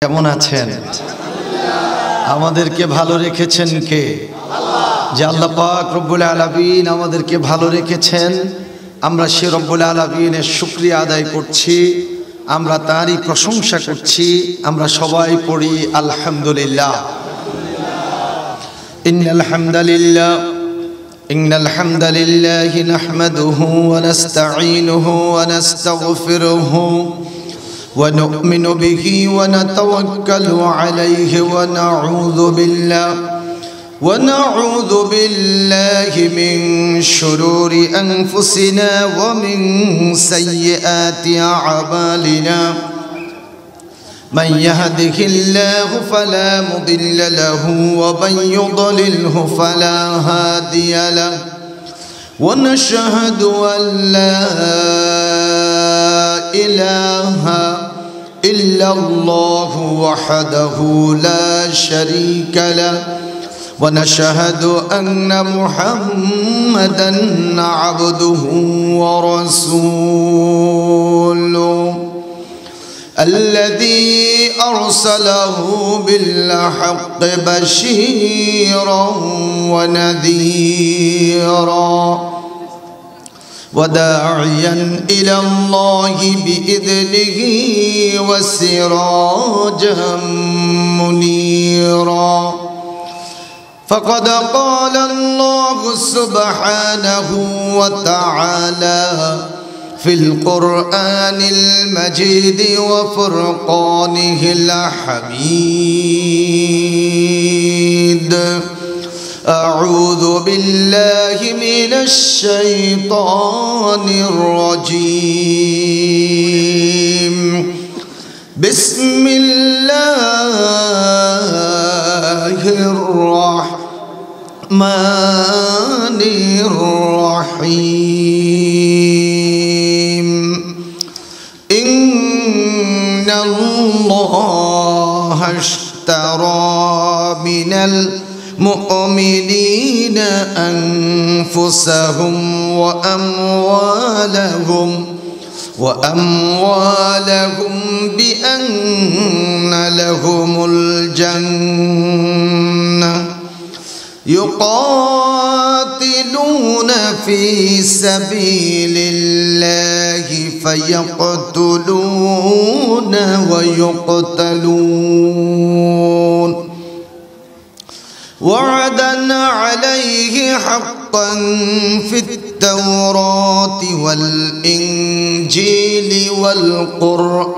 কেমন আছেন? আমাদেরকে ভালো রেখেছেন কে? যে আল্লাহ পাক রব্বুল আলামিন আমাদেরকে ভালো রেখেছেন। আমরা সে রব্বুল আলামিনের শুকরিয়া আদায় করছি, আমরা তারই প্রশংসা করছি। আমরা সবাই পড়ি আলহামদুলিল্লাহ। ইন্নাল হামদালিল্লাহি নাহমাদুহু ওয়া নাস্তাঈনুহু ওয়া নাস্তাগফিরুহু ونؤمن به ونتوكل عليه ونعوذ بالله من شرور أنفسنا ومن سيئات أعمالنا من يهده الله فلا مضل له ومن يضلله فلا هادي له ونشهد أن لا إله إلا الله وحده لا شريك له ونشهد أن محمدًا عبده ورسوله الذي أرسله بالحق بشيرًا ونذيرًا وداعيا إلى الله بإذنه وسراجا منيرا فقد قال الله سبحانه وتعالى في القرآن المجيد وفرقانه الحميد أعوذ بالله من الشيطان الرجيم بسم الله الرحمن الرحيم إن الله اشترى من المؤمنين أنفسهم وأموالهم بأن لهم الجنة يقاتلون في سبيل الله فيقتلون ويقتلون وعدا عليه حقا في التوراة والإنجيل والقرآن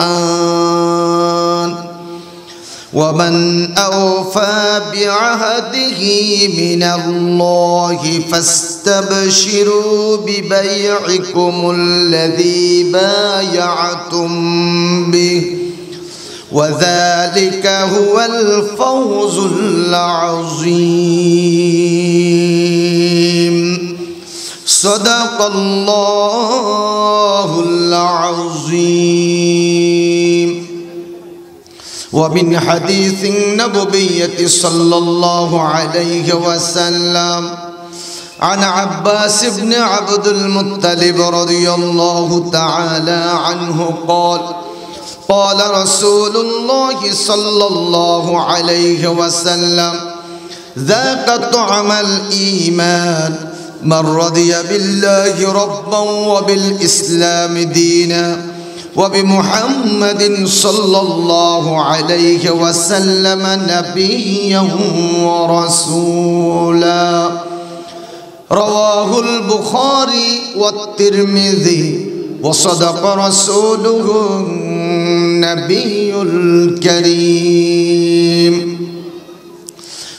ومن أوفى بعهده من الله فاستبشروا ببيعكم الذي بايعتم به وذلك هو الفوز العظيم صدق الله العظيم ومن حديث النبوية صلى الله عليه وسلم عن عباس بن عبد المطلب رضي الله تعالى عنه قال قال رسول الله صلى الله عليه وسلم ذاق طعم الإيمان من رضي بالله ربا وبالإسلام دينا وبمحمد صلى الله عليه وسلم نبيا ورسولا رواه البخاري والترمذي وصدق رسوله النبي الكريم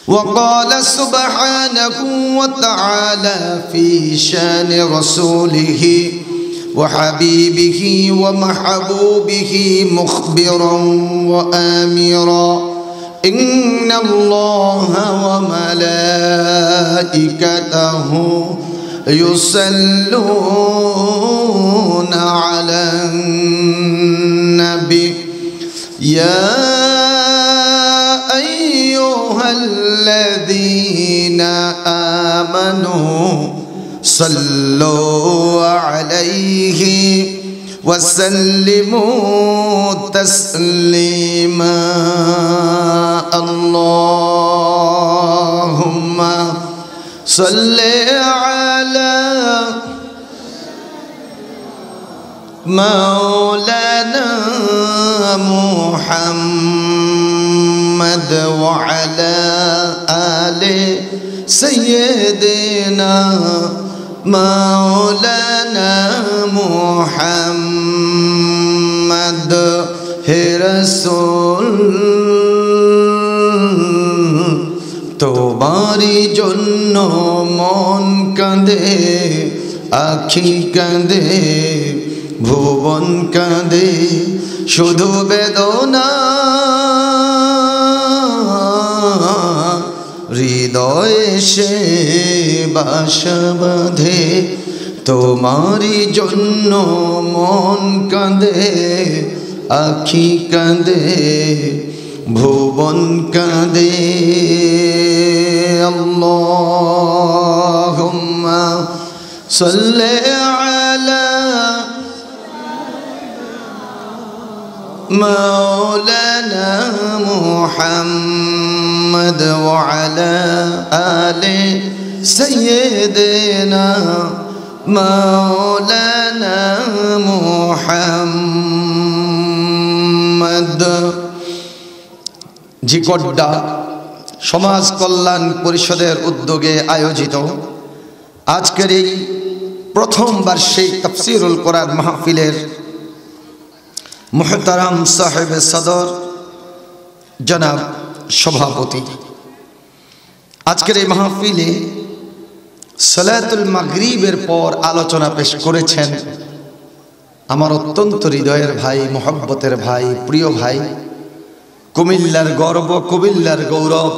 وقال سبحانه وتعالى في شان رسوله وحبيبه ومحبوبه مخبرا وآمرا إن الله وملائكته يصلون على النبي يا أيها الذين آمنوا صلوا عليه وسلموا تسليما اللهم صل على مولانا محمد وعلى آل سيدنا مولانا محمد হে রাসূল তোমারই জন্য মন কাঁদে আখি কাঁদে ভুবন কাঁদে শুধু বেদনা হৃদয়ে সে বাসা বাঁধে তোমারই জন্য মন কাঁদে আখি কাঁদে ভুবন কাঁদে আল্লাহুম্মা সাল্লি আলা مولانا محمد وعلى آل سيدنا مولانا محمد জিকড্ডা সমাজ কল্যাণ পরিষদের উদ্যোগে আয়োজিত আজকের এই প্রথম বার্ষিক তাফসীরুল কোরআন মাহফিলের মুহতারাম সাহেব সদর জনাব সভাপতি, আজকের এই মাহফিলে সালাতুল মাগরিবের পর আলোচনা পেশ করেছেন আমার অত্যন্ত হৃদয়ের ভাই, মহব্বতের ভাই, প্রিয় ভাই, কুমিল্লার গর্ব, কুমিল্লার গৌরব,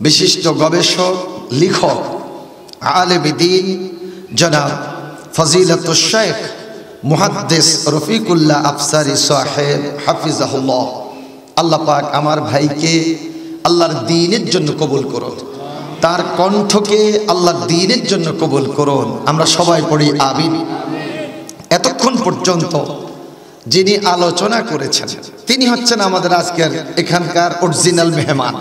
বিশিষ্ট গবেষক, লেখক, আলেমে দ্বীন জনাব ফজিলাতুশ শেখ মুহাদ্দিস রফিকুল্লাহ আফসারী সাহেব হাফিজাহুল্লাহ। আল্লাহ পাক আমার ভাইকে আল্লাহর দ্বীনের জন্য কবুল করুন, তার কণ্ঠকে আল্লাহর দ্বীনের জন্য কবুল করুন। আমরা সবাই পড়ি আমিন। এতক্ষণ পর্যন্ত যিনি আলোচনা করেছেন তিনি হচ্ছেন আমাদের আজকের এখানকার অরিজিনাল মেহমান,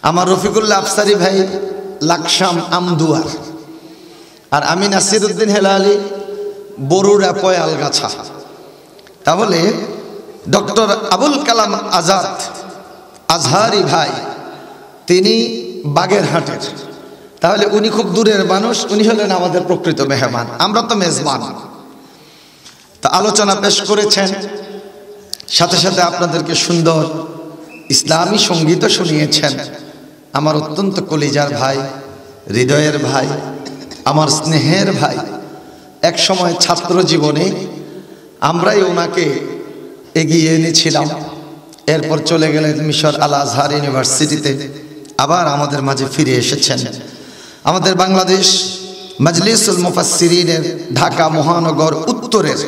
আমার রফিকুল্লাহ আফসারী ভাই লাকসাম আমদুয়ার, আর আমি নাসিরউদ্দিন হেলালি বরুড়া পয়ালগাছা। তাহলে ডক্টর আবুল কালাম আজাদ আজহারি ভাই তিনি বাগেরহাটের, তাহলে উনি খুব দূরের মানুষ, উনি হলেন আমাদের প্রকৃত মেহমান, আমরা তো মেজবান। তা আলোচনা পেশ করেছেন, সাথে সাথে আপনাদেরকে সুন্দর ইসলামী সঙ্গীতও শুনিয়েছেন। আমার অত্যন্ত কলিজার ভাই, হৃদয়ের ভাই, আমার স্নেহের ভাই, এক সময় ছাত্র জীবনে আমরাই ওনাকে এগিয়ে এনেছিলাম, এরপর চলে গেলেন মিশর আল আজহার ইউনিভার্সিটিতে, আবার আমাদের মাঝে ফিরে এসেছেন। আমাদের বাংলাদেশ মাজলিসুল মুফাসসিরিনের ঢাকা মহানগর উত্তরের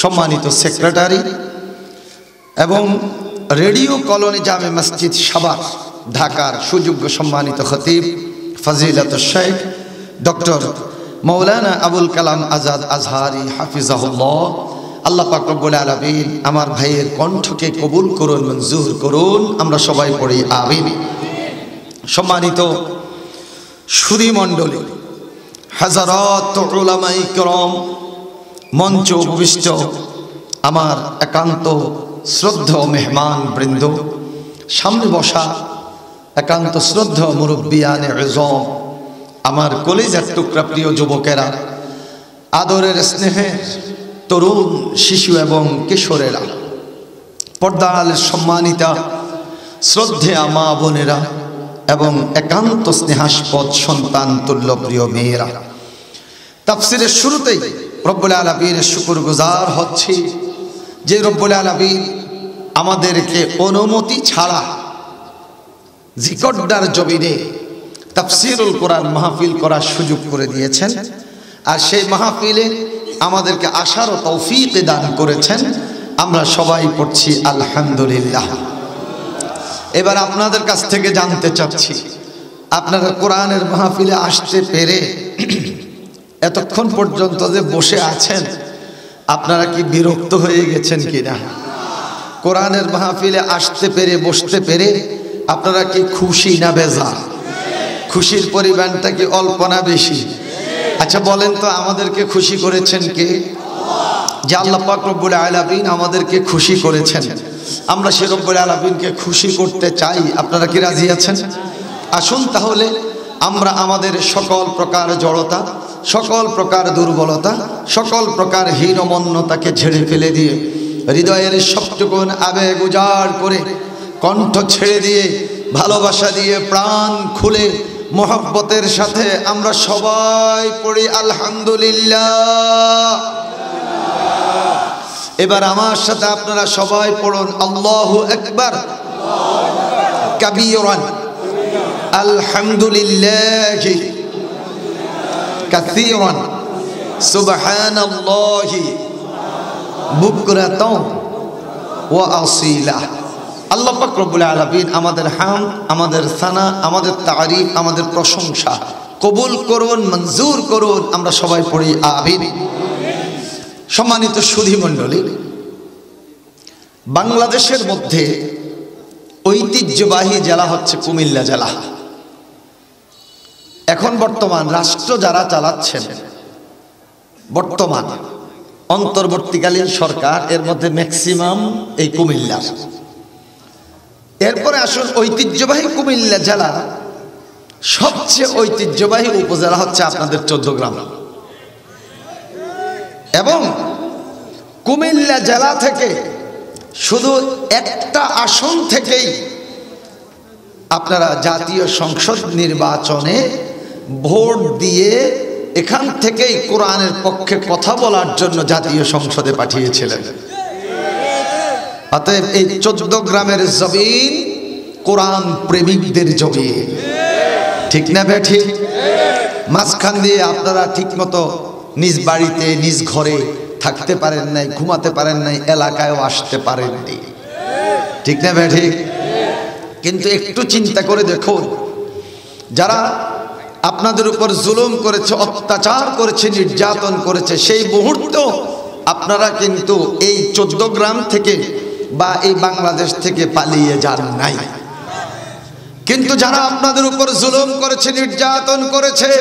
সম্মানিত সেক্রেটারি এবং রেডিও কলোনি জামে মসজিদ সাভার ঢাকার সুযোগ্য সম্মানিত খতিব ফজিলাতুশ শেখ ডক্টর মৌলানা আবুল কালাম আজাদ আজহারি হাফিজাহুল্লাহ। আল্লাহ পাক রব্বুল আলামিন আমার ভাইয়ের কণ্ঠকে কবুল করুন, মঞ্জুর করুন। আমরা সবাই পড়ি আমিন। সম্মানিত সুধী মণ্ডলী, হাজারাত উলামায়ে কেরাম, মঞ্চ উপবিষ্ট আমার একান্ত শ্রদ্ধেয় মেহমান বৃন্দ, সামনে বসা একান্ত শ্রদ্ধেয় মুরব্বিয়ানে ইজম, আমার কলিজার টুকরা প্রিয় যুবকেরা, আদরের স্নেহের তরুণ শিশু এবং কিশোরেরা, পর্দার সম্মানিতা শ্রদ্ধেয়া মা বোনেরা এবং একান্ত স্নেহাস্পদ সন্তান তুল্য প্রিয় মেয়েরা, তাফসীরের শুরুতেই রব্বুল আলামিনের শুকরগুজার হচ্ছি যে রব্বুল আলামিন আমাদেরকে অনুমতি ছাড়া জিকড্ডার জমিনে তাফসীরুল কোরআন মাহফিল করার সুযোগ করে দিয়েছেন, আর সেই মাহফিলে আমাদেরকে আসারও তৌফিক দান করেছেন। আমরা সবাই পড়ছি আলহামদুলিল্লাহ। এবার আপনাদের কাছ থেকে জানতে চাচ্ছি, আপনারা কোরআনের মাহফিলে আসতে পেরে এতক্ষণ পর্যন্ত যে বসে আছেন, আপনারা কি বিরক্ত হয়ে গেছেন কিনা? কোরআনের মাহফিলে আসতে পেরে বসতে পেরে আপনারা কি খুশি না বেজার? খুশির পরিমাণটা কি অল্প না বেশি? আচ্ছা বলেন তো, আমাদেরকে খুশি করেছেন কে? যে আল্লাহ পাক রব্বুল আলামিন আমাদেরকে খুশি করেছেন, আমরা সে রব্বুল আলামিনকে খুশি করতে চাই। আপনারা কি রাজি আছেন? আসুন তাহলে আমরা আমাদের সকল প্রকার জড়তা, সকল প্রকার দুর্বলতা, সকল প্রকার হীনমন্যতাকে ঝেড়ে ফেলে দিয়ে, হৃদয়ের সবটুকুন আবেগ উজাড় করে, কণ্ঠ ছেড়ে দিয়ে, ভালোবাসা দিয়ে, প্রাণ খুলে মোহব্বতের সাথে আমরা সবাই পড়ি আলহামদুলিল্লাহ। এবার আমার সাথে আপনারা সবাই পড়ুন আল্লাহু আকবার কাবীরান আলহামদুলিল্লাহি কাসীরান সুবহানাল্লাহি বুকরাতাও ওয়া আসীলা। আল্লাহ পাক রব্বুল আলামিন আমাদের হামদ, আমাদের সানা, আমাদের তারিফ, আমাদের প্রশংসা কবুল করুন, মঞ্জুর করুন। আমরা সবাই পড়ি আমিন। সম্মানিত সুধী মণ্ডলী, বাংলাদেশের মধ্যে ঐতিহ্যবাহী জেলা হচ্ছে কুমিল্লা জেলা। এখন বর্তমান রাষ্ট্র যারা চালাচ্ছেন, বর্তমান অন্তর্বর্তীকালীন সরকার, এর মধ্যে ম্যাক্সিমাম এই কুমিল্লা। এরপরে আসুন ঐতিহ্যবাহী কুমিল্লা জেলা, সবচেয়ে ঐতিহ্যবাহী উপজেলা হচ্ছে আপনাদের 14 গ্রাম। এবং কুমিল্লা জেলা থেকে শুধু একটা আসন থেকেই আপনারা জাতীয় সংসদ নির্বাচনে ভোট দিয়ে এখান থেকেই কোরআনের পক্ষে কথা বলার জন্য জাতীয় সংসদে পাঠিয়েছিলেন। অতএব এই 14 গ্রামের জমিন কোরআন প্রেমিকদের জমিন, ঠিক না বেঠি? মাঝখান দিয়ে আপনারা ঠিকমতো নিজ বাড়িতে নিজ ঘরে থাকতে পারেন নাই, ঘুমাতে পারেন নাই, এলাকায়ও আসতে পারেননি, ঠিক না বেঠি? কিন্তু একটু চিন্তা করে দেখুন, যারা আপনাদের উপর জুলুম করেছে, অত্যাচার করেছে, নির্যাতন করেছে, সেই মুহূর্ত আপনারা কিন্তু এই 14 গ্রাম থেকে বা এই বাংলাদেশ থেকে পালিয়ে যান নাই। কিন্তু যারা আপনাদের উপর জুলুম করেছে, নির্যাতন করেছে,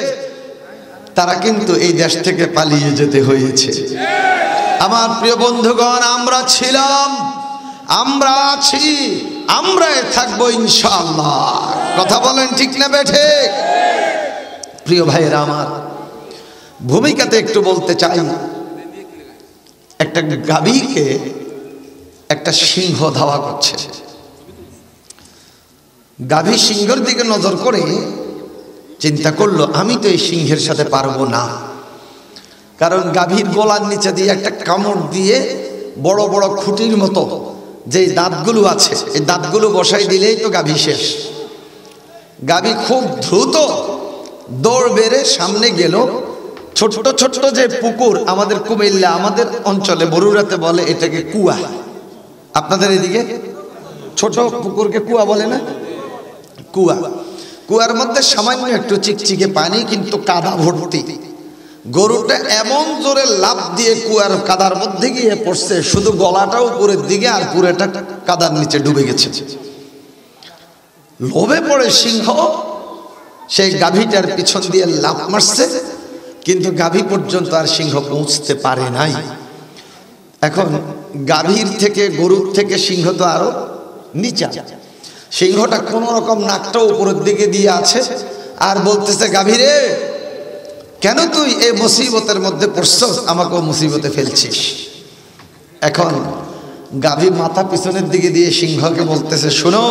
তারা কিন্তু এই দেশ থেকে পালিয়ে যেতে হয়েছে। আমার প্রিয় বন্ধুগণ, আমরা ছিলাম, আমরা আছি, আমরাই থাকবো ইনশাআল্লাহ। কথা বলেন ঠিক না বেঠে? প্রিয় ভাইয়েরা আমার, ভূমিকাতে একটু বলতে চাই। একটা গাভীকে একটা সিংহ ধাওয়া করছে। গাভী সিংহের দিকে নজর করে চিন্তা করলো, আমি তো এই সিংহের সাথে পারবো না। কারণ গাভীর গলার নিচে দিয়ে একটা কামড় দিয়ে বড় বড় খুঁটির মতো যে দাঁতগুলো আছে, এই দাঁতগুলো বসাই দিলেই তো গাভী শেষ। গাভী খুব দ্রুত দৌড় বেড়ে সামনে গেল। ছোট্ট ছোট্ট যে পুকুর আমাদের কুমিল্লা, আমাদের অঞ্চলে বরুড়াতে বলে এটাকে কুয়া। আপনাদের এদিকে ছোট পুকুরকে কুয়া বলে না? কুয়া। কুয়ার মধ্যে সামান্য একটু চিকচিকে পানি, কিন্তু কাদা ভর্তি। গরুটা এমন জোরে লাফ দিয়ে কুয়ার কাদার মধ্যে গিয়ে পড়ছে, শুধু গলাটা উপরের দিকে আর পুরোটা কাদার নিচে ডুবে গেছে। লোভে পড়ে সিংহ সেই গাভীটার পিছন দিয়ে লাফ মারছে, কিন্তু গাভী পর্যন্ত আর সিংহ পৌঁছতে পারে নাই। এখন গাভীর থেকে, গরুর থেকে সিংহ তো আরো নিচা। সিংহটা কোন রকম নাকটা উপরের দিকে দিয়ে আছে আর বলতেছে, গাভী রে, কেন তুই এই মুসিবতের মধ্যে পড়ছস, আমাকেও মুসিবতে ফেলছিস। এখন গাভী মাথা পিছনের দিকে দিয়ে সিংহকে বলতেছে, শোনো,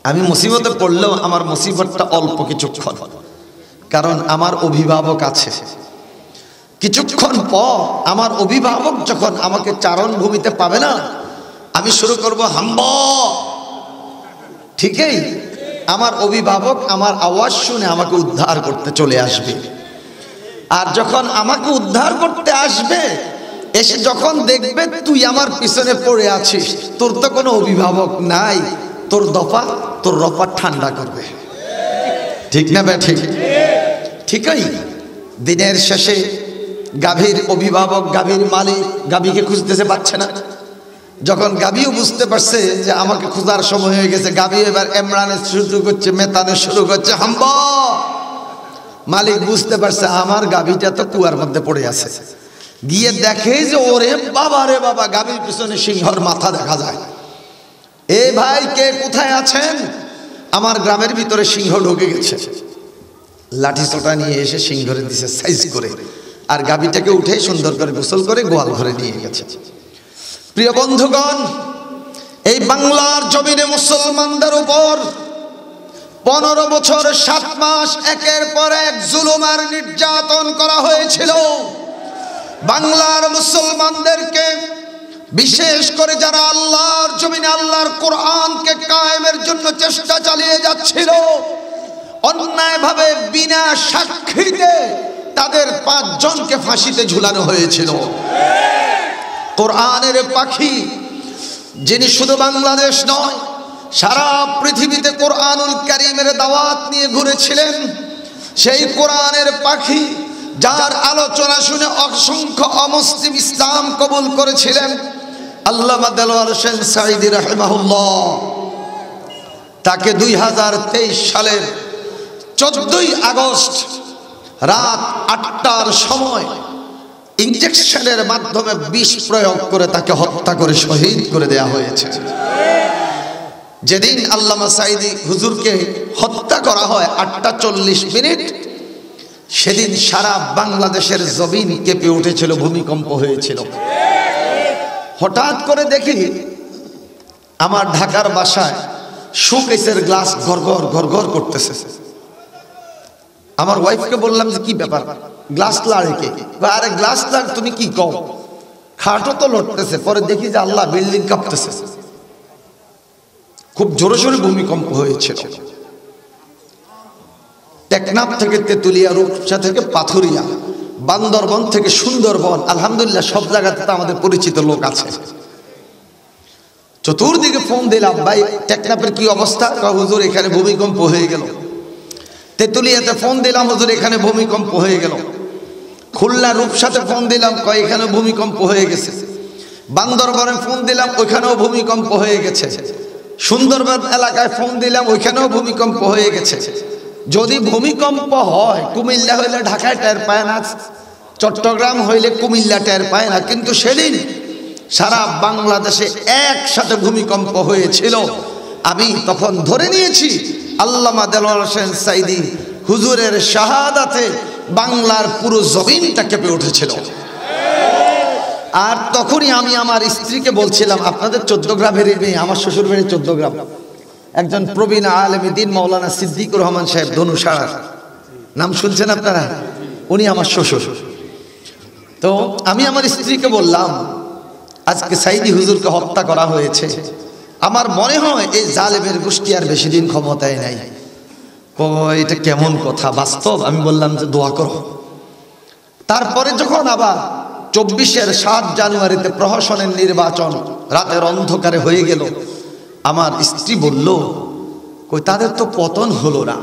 আমি মুসিবতে পড়লেও আমার মুসিবতটা অল্প কিছুক্ষণ, কারণ আমার অভিভাবক আছে। কিছুক্ষণ পর আমার অভিভাবক যখন আমাকে চারণ ভূমিতে পাবে না, আমি শুরু করব হাম্বা। ঠিকই আমার অভিভাবক আমার আওয়াজ শুনে আমাকে উদ্ধার করতে চলে আসবে। আর যখন আমাকে উদ্ধার করতে আসবে, এসে যখন দেখবে তুই আমার পিছনে পড়ে আছিস, তোর তো কোনো অভিভাবক নাই, তোর রফা ঠান্ডা করবে। ঠিক না বে? ঠিক। ঠিকই দিনের শেষে গাভীর অভিভাবক, গাভীর মালিক গাভীকে খুঁজতেছে, পাচ্ছে না। যখন গাভীও বুঝতে পারছে যে আমাকে খোঁজার সময় হয়ে গেছে, গাভী এবার এমরানে শুরু করছে, মেতানে শুরু করছে, হাম্বা। মালিক বুঝতে পারছে আমার গাভীটা তো কুয়ার মধ্যে পড়ে আছে। গিয়ে দেখে যে ওরে বাবা রে বাবা, গাভীর পিছনে সিংহর মাথা দেখা যায়। এ ভাই, কে কোথায় আছেন? আমার গ্রামের ভিতরে সিংহ ঢুকে গেছে। লাঠি সোটা নিয়ে এসে সিংহরে দিছে সাইজ করে, আর গাভীটাকে উঠে সুন্দর করে গোসল করে গোয়াল ঘরে নিয়ে গেছে। প্রিয় বন্ধুগণ, এই বাংলার জমিনে মুসলমানদের উপর 15 বছর 7 মাস একের পর এক জুলুম আর নির্যাতন করা হয়েছিল। বাংলার মুসলমানদেরকে, বিশেষ করে যারা আল্লাহর জমিনে আল্লাহর কোরআনকে কায়েমের জন্য চেষ্টা চালিয়ে যাচ্ছিল, অন্যায়ভাবে বিনা সাক্ষীতে তাদের 5 জনকে ফাঁসিতে ঝুলানো হয়েছিল। কোরআনের পাখি যিনি শুধু বাংলাদেশ নয়, সারা পৃথিবীতে কোরআনুল কারীমের দাওয়াত নিয়ে ঘুরেছিলেন, সেই কোরআনের পাখি যার আলোচনা শুনে অসংখ্য অমুসলিম ইসলাম কবুল করেছিলেন, আল্লামা দেলোয়ার হোসেন সাঈদী রাহিমাহুল্লাহ, তাকে 2023 সালের 14ই আগস্ট রাত 8টার সময় ইনজেকশনের মাধ্যমে বিষ প্রয়োগ করে তাকে হত্যা করে শহীদ করে দেয়া হয়েছে। যেদিন আল্লামা সাঈদী হুজুরকে হত্যা করা হয় 8:40, সেদিন সারা বাংলাদেশের জমিন কেঁপে উঠেছিল, ভূমিকম্প হয়েছিল। হঠাৎ করে দেখি আমার ঢাকার বাসায় শোকেসের গ্লাস গড়গড় গড়গড় করতেছে। আমার ওয়াইফকে বললাম যে কি ব্যাপার, গ্লাস লাড়ে কে? আরে গ্লাস লাড় তুমি কি কও, খাটও তো লড়তেছে। পরে দেখি যে আল্লাহ, বিল্ডিং কাঁপতেছে। খুব জোরে জোরে ভূমিকম্প হয়েছিল। টেকনাফ থেকে তেতুলিয়া, রূপসা থেকে পাথুরিয়া, বান্দরবন থেকে সুন্দরবন, আলহামদুলিল্লাহ সব জায়গাতে তো আমাদের পরিচিত লোক আছে। চতুর্দিকে ফোন দিলাম, ভাই টেকনাফের কি অবস্থা? হুজুর এখানে ভূমিকম্প হয়ে গেল। তেতুলিয়াতে ফোন দিলাম, হুজুর এখানে ভূমিকম্প হয়ে গেল। খুলনা রূপসাতে ফোন দিলাম, কয় এখানে ভূমিকম্প হয়ে গেছে। বান্দরবনে ফোন দিলাম, ওইখানেও ভূমিকম্প হয়ে গেছে। সুন্দরবন এলাকায় ফোন দিলাম, ওইখানেও ভূমিকম্প হয়ে গেছে। যদি ভূমিকম্প হয়, কুমিল্লা হইলে ঢাকায় টের পায় না, চট্টগ্রাম হইলে কুমিল্লা টের পায় না, কিন্তু সেদিন সারা বাংলাদেশে একসাথে ভূমিকম্প হয়েছিল। আমি তখন ধরে নিয়েছি আল্লামা দেলোয়ার হোসেন সাঈদী হুজুরের শাহাদাতে বাংলার পুরো জমিনটা কেঁপে উঠেছিল। আর তখনই আমি আমার স্ত্রীকে বলছিলাম, আপনাদের 14 গ্রামের মেয়ে, আমার শ্বশুর বাড়ি 14 গ্রাম, একজন প্রবীণ আলেমে দ্বীন মাওলানা সিদ্দিকুর রহমান সাহেব ধনুষাড়ার, নাম শুনছেন আপনারা? উনি আমার শ্বশুর। তো আমি আমার স্ত্রীকে বললাম, আজকে সাঈদী হুজুরকে হত্যা করা হয়েছে, আমার মনে হয় এই জালেমের গোষ্ঠী আর বেশি দিন ক্ষমতায় নাই। এটা কেমন কথা, বাস্তব? আমি বললাম যে দোয়া করো। তারপরে যখন আবার 24-এর 7 জানুয়ারিতে প্রহসনের নির্বাচন রাতের অন্ধকারে হয়ে গেল, আমার স্ত্রী বলল, কই তাদের তো পতন হলো না,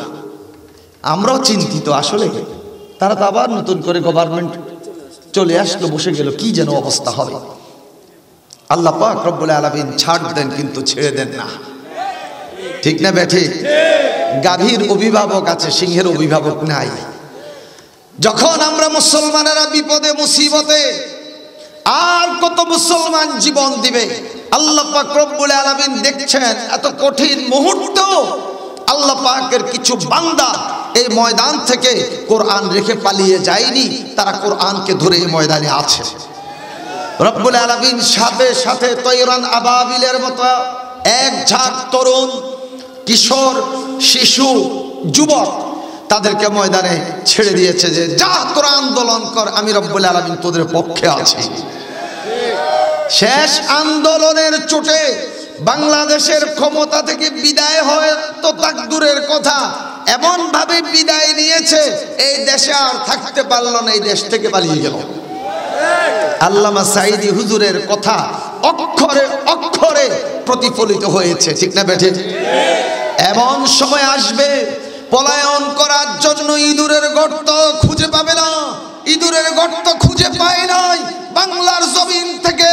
আমরাও চিন্তিত। আসলে তারা তো আবার নতুন করে গভর্নমেন্ট চলে আসলো, বসে গেল, কি যেন অবস্থা হবে। আল্লাহ পাক রব্বুল আলামিন ছাড় দেন কিন্তু ছেড়ে দেন না, ঠিক না বেঠিক? গাভীর অভিভাবক আছে, সিংহের অভিভাবক নাই। যখন আমরা মুসলমানেরা বিপদে মুসিবতে, আর কত মুসলমান জীবন দিবে? আল্লাহ পাক রব্বুল আলামিন দেখছেন এত কঠিন মুহূর্ত, আল্লাহ পাকের কিছু বান্দা এই ময়দান থেকে কোরআন রেখে পালিয়ে যায়নি, তারা কোরআনকে ধরে এই ময়দানে আছে। রব্বুল আলামিন সাথে সাথে তৈরান আবাবিলের মতো এক ঝাঁক তরুণ, কিশোর, শিশু, যুবক, তাদেরকে ময়দানে ছেড়ে দিয়েছে যে যা তোরা আন্দোলন কর, আমি রব্বুল আলামিন তোদের পক্ষে আছি। শেষ আন্দোলনের চোটে বাংলাদেশের ক্ষমতা থেকে বিদায় হয় তো তাকদুরের কথা, এমন ভাবে বিদায় নিয়েছে এই দেশে আর থাকতে পারল না, এই দেশ থেকে পালিয়ে গেল। আল্লামা সাঈদী হুজুরের কথা অক্ষরে অক্ষরে প্রতিফলিত হয়েছে, ঠিক না বেঠে? এমন সময় আসবে পলায়ন করার জন্য ইঁদুরের গর্ত খুঁজে পাবে না, ইঁদুরের গর্ত খুঁজে পায় নাই, বাংলার জমিন থেকে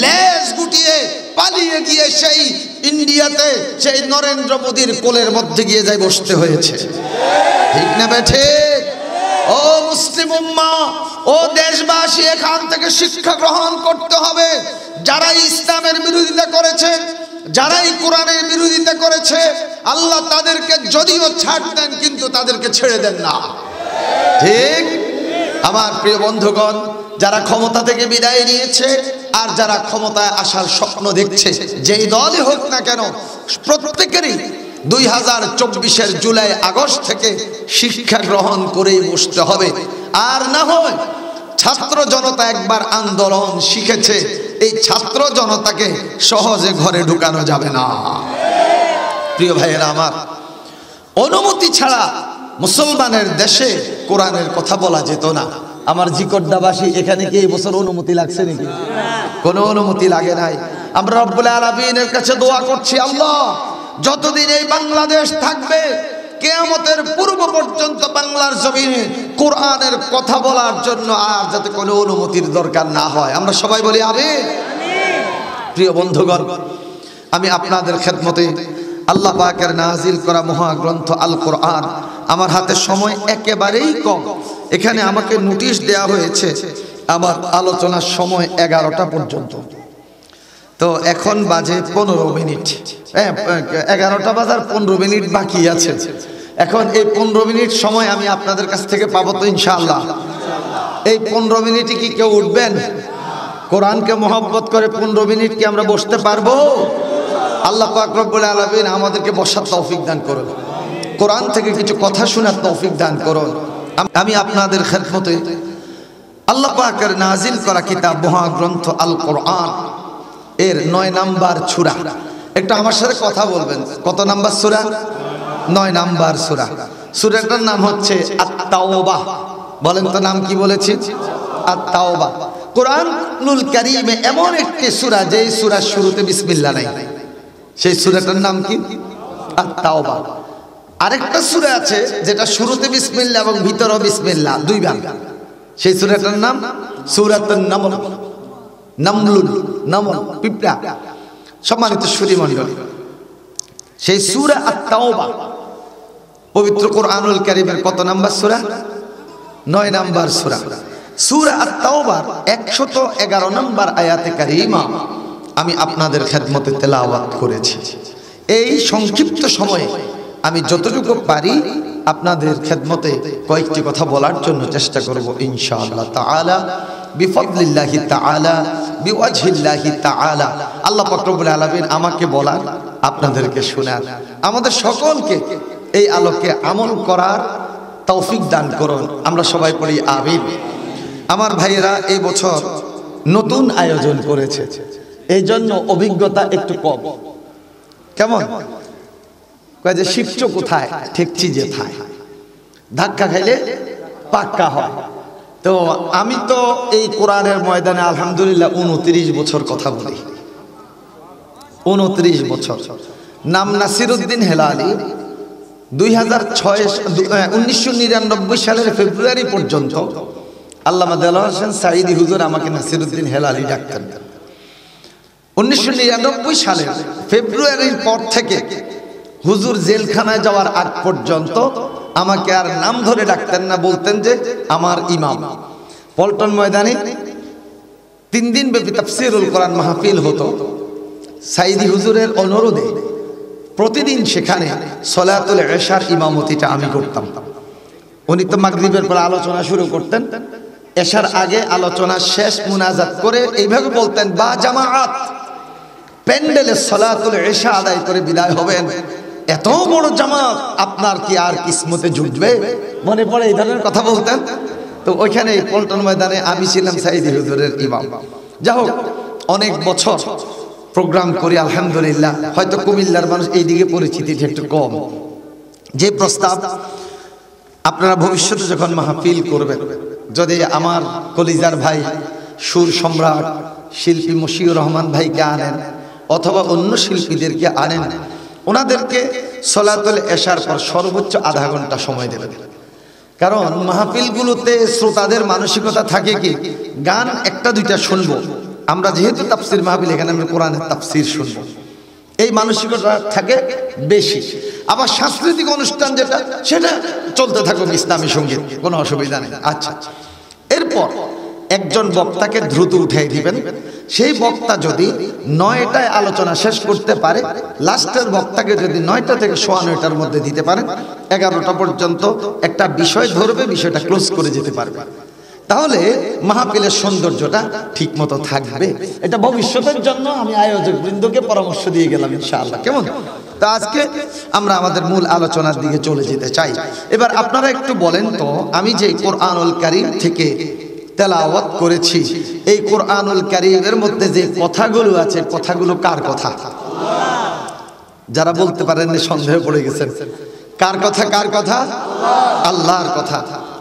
লেজ গুটিয়ে পালিয়ে গিয়ে সেই ইন্ডিয়াতে সেই নরেন্দ্র মোদীর কোলের মধ্যে গিয়ে যায় বসতে হয়েছে। ঠিক না বেঠে? ও মুসলিম উম্মাহ, ও দেশবাসী, এখান থেকে শিক্ষা গ্রহণ করতে হবে। যারা ইসলামের বিরোধিতা করেছে, যারাই কোরআনের বিরোধিতা করেছে, আল্লাহ তাদেরকে যদিও ছাড় দেন কিন্তু তাদেরকে ছেড়ে দেন না। ঠিক? আমার প্রিয় বন্ধুগণ, যারা ক্ষমতা থেকে বিদায় নিয়েছে আর যারা ক্ষমতায় আসার স্বপ্ন দেখছে, যেই দলই হোক না কেন, প্রত্যেকেরই 2024-এর জুলাই আগস্ট থেকে শিক্ষা গ্রহণ করেই বসতে হবে। আর না হয় ছাত্র জনতা একবার আন্দোলন শিখেছে, এই ছাত্র জনতাকে সহজে ঘরে ঢুকানো যাবে না। প্রিয় ভাইয়েরা আমার, অনুমতি ছাড়া মুসলমানের দেশে কোরআনের কথা বলা যেত না। আমার জিকরদাবাসী, এখানে কি এই বছর অনুমতি লাগছে নাকি? কোনো অনুমতি লাগে নাই। আমরা রব্বুল আলামিনের কাছে দোয়া করছি, আল্লাহ যতদিন এই বাংলাদেশ থাকবে, কিয়ামতের পূর্ব পর্যন্ত বাংলার জমিনে কোরআনের কথা বলার জন্য আর যাতে কোনো অনুমতির দরকার না হয়। আমরা সবাই বলি আমিন। প্রিয় বন্ধুগণ, আমি আপনাদের খেদমতে আল্লাহ পাকের নাজিল করা মহাগ্রন্থ আল কোরআন, আমার হাতে সময় একেবারেই কম। এখানে আমাকে নোটিশ দেয়া হয়েছে আমার আলোচনার সময় 11টা পর্যন্ত। তো এখন বাজে 15 মিনিট, 11টা বাজার 15 মিনিট বাকি আছে। এখন এই 15 মিনিট সময় আমি আপনাদের কাছ থেকে পাবো তো ইনশাআল্লাহ? এই 15 মিনিটে কি কেউ উঠবেন? কোরআনকে মহব্বত করে 15 মিনিট কি আমরা বসতে পারবো? আল্লাহ পাক রব্বুল আলামিন আমাদেরকে বসার তৌফিক দান করুন, কোরআন থেকে কিছু কথা শোনার তৌফিক দান করুন। আমি আপনাদের খেদমতে আল্লাহ পাকের নাজিল করা কিতাব মহাগ্রন্থ আল কোরআন এর 9 নাম্বার সূরা। একটু আমার সাথে কথা বলবেন, কত নাম্বার সূরা? 9 নাম্বার সূরা। সূরাটার নাম হচ্ছে আত-তাওবা। বলেন তো, নাম কি বলেছি? আত-তাওবা। কোরআনুল কারীমে এমন একটি সূরা যেই সূরার শুরুতে বিসমিল্লাহ নাই, সেই সূরাটার নাম কি? আত-তাওবা। আরেকটা সূরা আছে যেটা শুরুতে বিসমিল্লাহ এবং ভিতরেও বিসমিল্লাহ, দুই ভাগ। সেই সূরাটার নাম সূরাতুন নামল। নামলুন, নামল পিঁপড়া। সম্মানিত সুধী মণ্ডলী, সেই সূরা আত-তাওবা পবিত্র কোরআনুল কারীমের কত নাম্বার সূরা? 9 নাম্বার সূরা। সূরা আত-তাওবার 111 নাম্বার আয়াতে কারীমা আমি আপনাদের খেদমতে তেলাওয়াত করেছি। এই সংক্ষিপ্ত সময়ে আমি যতটুকু পারি আপনাদের খেদমতে কয়েকটি কথা বলার জন্য চেষ্টা করব ইনশাআল্লাহ তাআলা, বিফদলিল্লাহি তাআলা, বিওয়াজহিল্লাহি তাআলা। আল্লাহ পাক রব্বুল আলামিন আমাকে বলার, আপনাদেরকে শোনার, আমাদের সকলকে এই আলোকে আমল করার তৌফিক দান করুন। আমরা সবাই পড়ি আমিন। আমার ভাইয়েরা এই বছর নতুন আয়োজন করেছে, এই জন্য অভিজ্ঞতা একটু কম। কেমন কয় যে শিখছো কোথায়? ঠেকছি যেথায়, ধাক্কা খাইলে পাক্কা হয়। তো আমি তো এই কোরআনের ময়দানে আলহামদুলিল্লাহ 29 বছর কথা বলি। 29 বছর। নাম নাসিরউদ্দিন হেলালি। 1999 সালের ফেব্রুয়ারি পর্যন্ত আল্লামা দেলোয়ার হোসেন সাঈদী হুজুর আমাকে নাসিরউদ্দিন হেলালি ডাকতেন। 1999 সালের ফেব্রুয়ারির পর থেকে হুজুর জেলখানায় যাওয়ার আগ পর্যন্ত আমাকে আর নাম ধরে ডাকতেন না, বলতেন যে আমার ইমাম। পল্টন ময়দানে 3 দিন ব্যাপী তাফসীরুল কোরআন মাহফিল হতো। সাঈদী হুজুরের অনুরোধে প্রতিদিন সেখানে সলাতুল ইশার ইমামতিটা আমি করতাম। উনি তো মাগরিবের পর আলোচনা শুরু করতেন, এশার আগে আলোচনা শেষ মুনাজাত করে এইভাবে বলতেন, বা জামাআত, প্যান্ডেলে সলাতুল ইশা আদায় করে বিদায় হবেন। এত বড় জামাত, আপনার কি আর কিসমতে জুটবে? মনে পড়ে এই ধরনের কথা বলতেন। তো ওইখানে পল্টন ময়দানে আমি ছিলাম সাঈদী হুজুরের ইমাম। যাই হোক, অনেক বছর প্রোগ্রাম করি আলহামদুলিল্লাহ। হয়তো কুমিল্লার মানুষ এইদিকে পরিচিতিটা একটু কম। যে প্রস্তাব আপনারা ভবিষ্যতে যখন মাহফিল করবেন, যদি আমার কলিজার ভাই সুর সম্রাট শিল্পী মশিউর রহমান ভাইকে আনেন অথবা অন্য শিল্পীদেরকে আনেন, ওনাদেরকে সলাতুল ইশার পর সর্বোচ্চ আধা ঘন্টা সময় দেবেন। কারণ মাহফিলগুলোতে শ্রোতাদের মানসিকতা থাকে কি, গান একটা দুইটা শুনবো, আমরা যেহেতু তাফসীর মাহফিল, এখানে আমরা কোরআনের তাফসীর শুনবো, এই মানসিকতা থাকে বেশি। আবার সাংস্কৃতিক অনুষ্ঠান যেটা, সেটা চলতে থাকুক, ইসলামী সঙ্গীত, কোনো অসুবিধা নেই। আচ্ছা, এরপর একজন বক্তাকে দ্রুত উঠাই দিবেন। সেই বক্তা যদি 9টায় আলোচনা শেষ করতে পারে, লাস্টের বক্তাকে যদি 9টা থেকে 9:15টার মধ্যে দিতে পারেন, 11টা পর্যন্ত একটা বিষয় ধরবে, বিষয়টা ক্লোজ করে যেতে পারবে, তাহলে মাহফিলের সৌন্দর্যটা ঠিক মতো থাকবে। এটা ভবিষ্যতের জন্য আমি আয়োজক বৃন্দকে পরামর্শ দিয়ে গেলাম ইনশাআল্লাহ। কেমন? তা আজকে আমরা আমাদের মূল আলোচনার দিকে চলে যেতে চাই। এবার আপনারা একটু বলেন তো, আমি যে কোরআনুল কারীম থেকে তেলাওয়াত করেছি, এই কোরআনুল কারীমের মধ্যে যে কথাগুলো আছে, কথাগুলো কার কথা? যারা বলতে পারেন সন্দেহ পড়ে গেছেন, কার কথা? কার কথা? আল্লাহর কথা,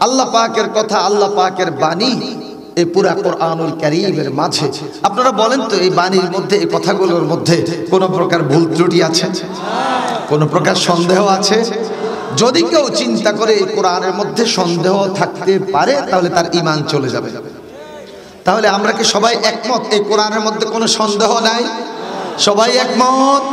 আল্লাহ পাকের কথা, আল্লাহ পাকের বাণী এই পুরা কোরআনুল কারীমের মাঝে। আপনারা বলেন তো, এই বাণীর মধ্যে, এই কথাগুলোর মধ্যে কোনো প্রকার ভুল ত্রুটি আছে? কোনো প্রকার সন্দেহ আছে? যদি কেউ চিন্তা করে এই কোরআনের মধ্যে সন্দেহ থাকতে পারে, তাহলে তার ঈমান চলে যাবে। তাহলে আমরা কি সবাই একমত এই কোরআনের মধ্যে কোনো সন্দেহ নাই? সবাই একমত?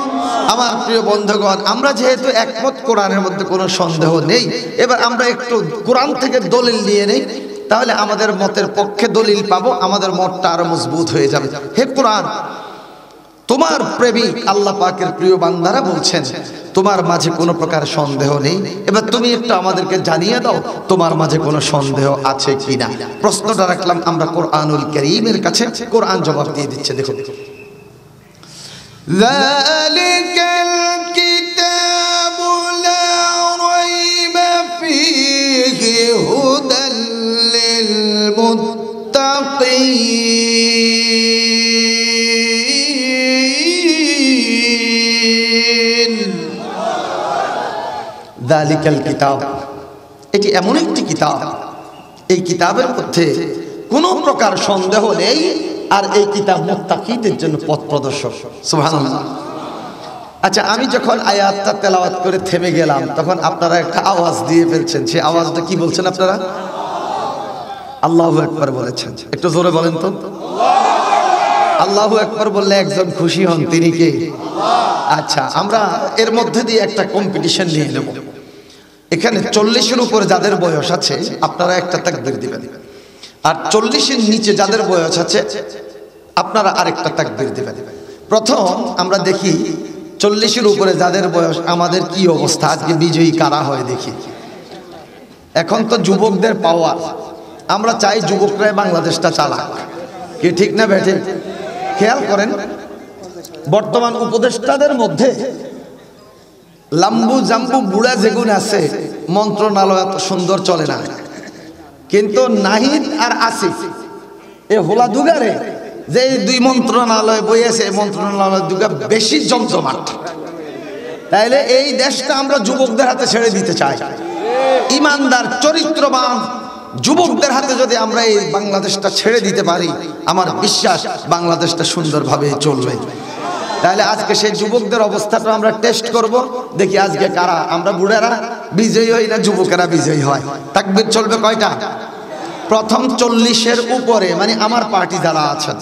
আমার প্রিয় বন্ধুগণ, আমরা যেহেতু একমত কোরআনের মধ্যে কোনো সন্দেহ নেই, এবার আমরা একটু কোরআন থেকে দলিল নিয়ে নেই, তাহলে আমাদের মতের পক্ষে দলিল পাবো, আমাদের মতটা আরো মজবুত হয়ে যাবে। হে কোরআন, তোমার প্রেমিক আল্লাহ পাকের প্রিয় বান্দারা বলছেন তোমার মাঝে কোনো প্রকার সন্দেহ নেই। এবার তুমি একটু আমাদেরকে জানিয়ে দাও তোমার মাঝে কোনো সন্দেহ আছে কিনা। প্রশ্নটা রাখলাম আমরা কোরআনুল কারীমের কাছে, কোরআন জবাব দিয়ে দিচ্ছে। দেখুন, যালিকাল কিতাবু লা রাইবা ফীহি হুদাল লিল মুত্তাকিন। যালিকাল কিতাব, এটি এমন একটি কিতাব, এই কিতাবের মধ্যে কোনো প্রকার সন্দেহ নেই, আর এই কিতাব মুত্তাকিদের জন্য পথ প্রদর্শক। সুবহানাল্লাহ। আচ্ছা, আমি যখন আয়াতটা তেলাওয়াত করে থেমে গেলাম, তখন আপনারা একটা আওয়াজ দিয়ে ফেলছেন। সেই আওয়াজটা কি বলছেন আপনারা? আল্লাহু আকবার বলেছেন। একটু জোরে বলেন তো। আল্লাহু আকবার বললে একজন খুশি হন, তিনি কে? আচ্ছা, আমরা এর মধ্যে দিয়ে একটা কম্পিটিশন নিয়ে নেব। এখানে 40-এর উপরে যাদের বয়স আছে, আপনারা একটা তাকবীর দিবেন, আর 40-এর নিচে যাদের বয়স আছে, আপনারা আরেকটা তাকবীর দিবেন। প্রথম আমরা দেখি 40-এর উপরে যাদের বয়স, আমাদের কি অবস্থা, আজকে বিজয়ী কারা হয় দেখি। এখন তো যুবকদের পাওয়ার, আমরা চাই যুবকরাই বাংলাদেশটা চালাক, কি ঠিক না বেঠে? খেয়াল করেন, বর্তমান উপদেষ্টাদের মধ্যে লাম্বু জাম্বু বুড়া যেগুন আছে, মন্ত্রণালয় এত সুন্দর চলে না, কিন্তু নাহিদ আর আসিফ এ হোলা দুগারে যে দুই মন্ত্রণালয় বইয়েছে, মন্ত্রণালয় দুগা বেশি জমজমাট। তাইলে এই দেশটা আমরা যুবকদের হাতে ছেড়ে দিতে চাই। ইমানদার চরিত্রবান যুবকদের হাতে যদি আমরা এই বাংলাদেশটা ছেড়ে দিতে পারি, আমার বিশ্বাস বাংলাদেশটা সুন্দরভাবে চলবে। তাহলে আজকে সেই যুবকদের অবস্থাটা আমরা টেস্ট করব, দেখি আজকে কারা, আমরা বুড়ারা বিজয়ী হই না যুবকেরা বিজয়ী হয়। তাকবীর চলবে কয়টা? প্রথম 40-এর উপরে, মানে আমার পার্টি যারা আছেন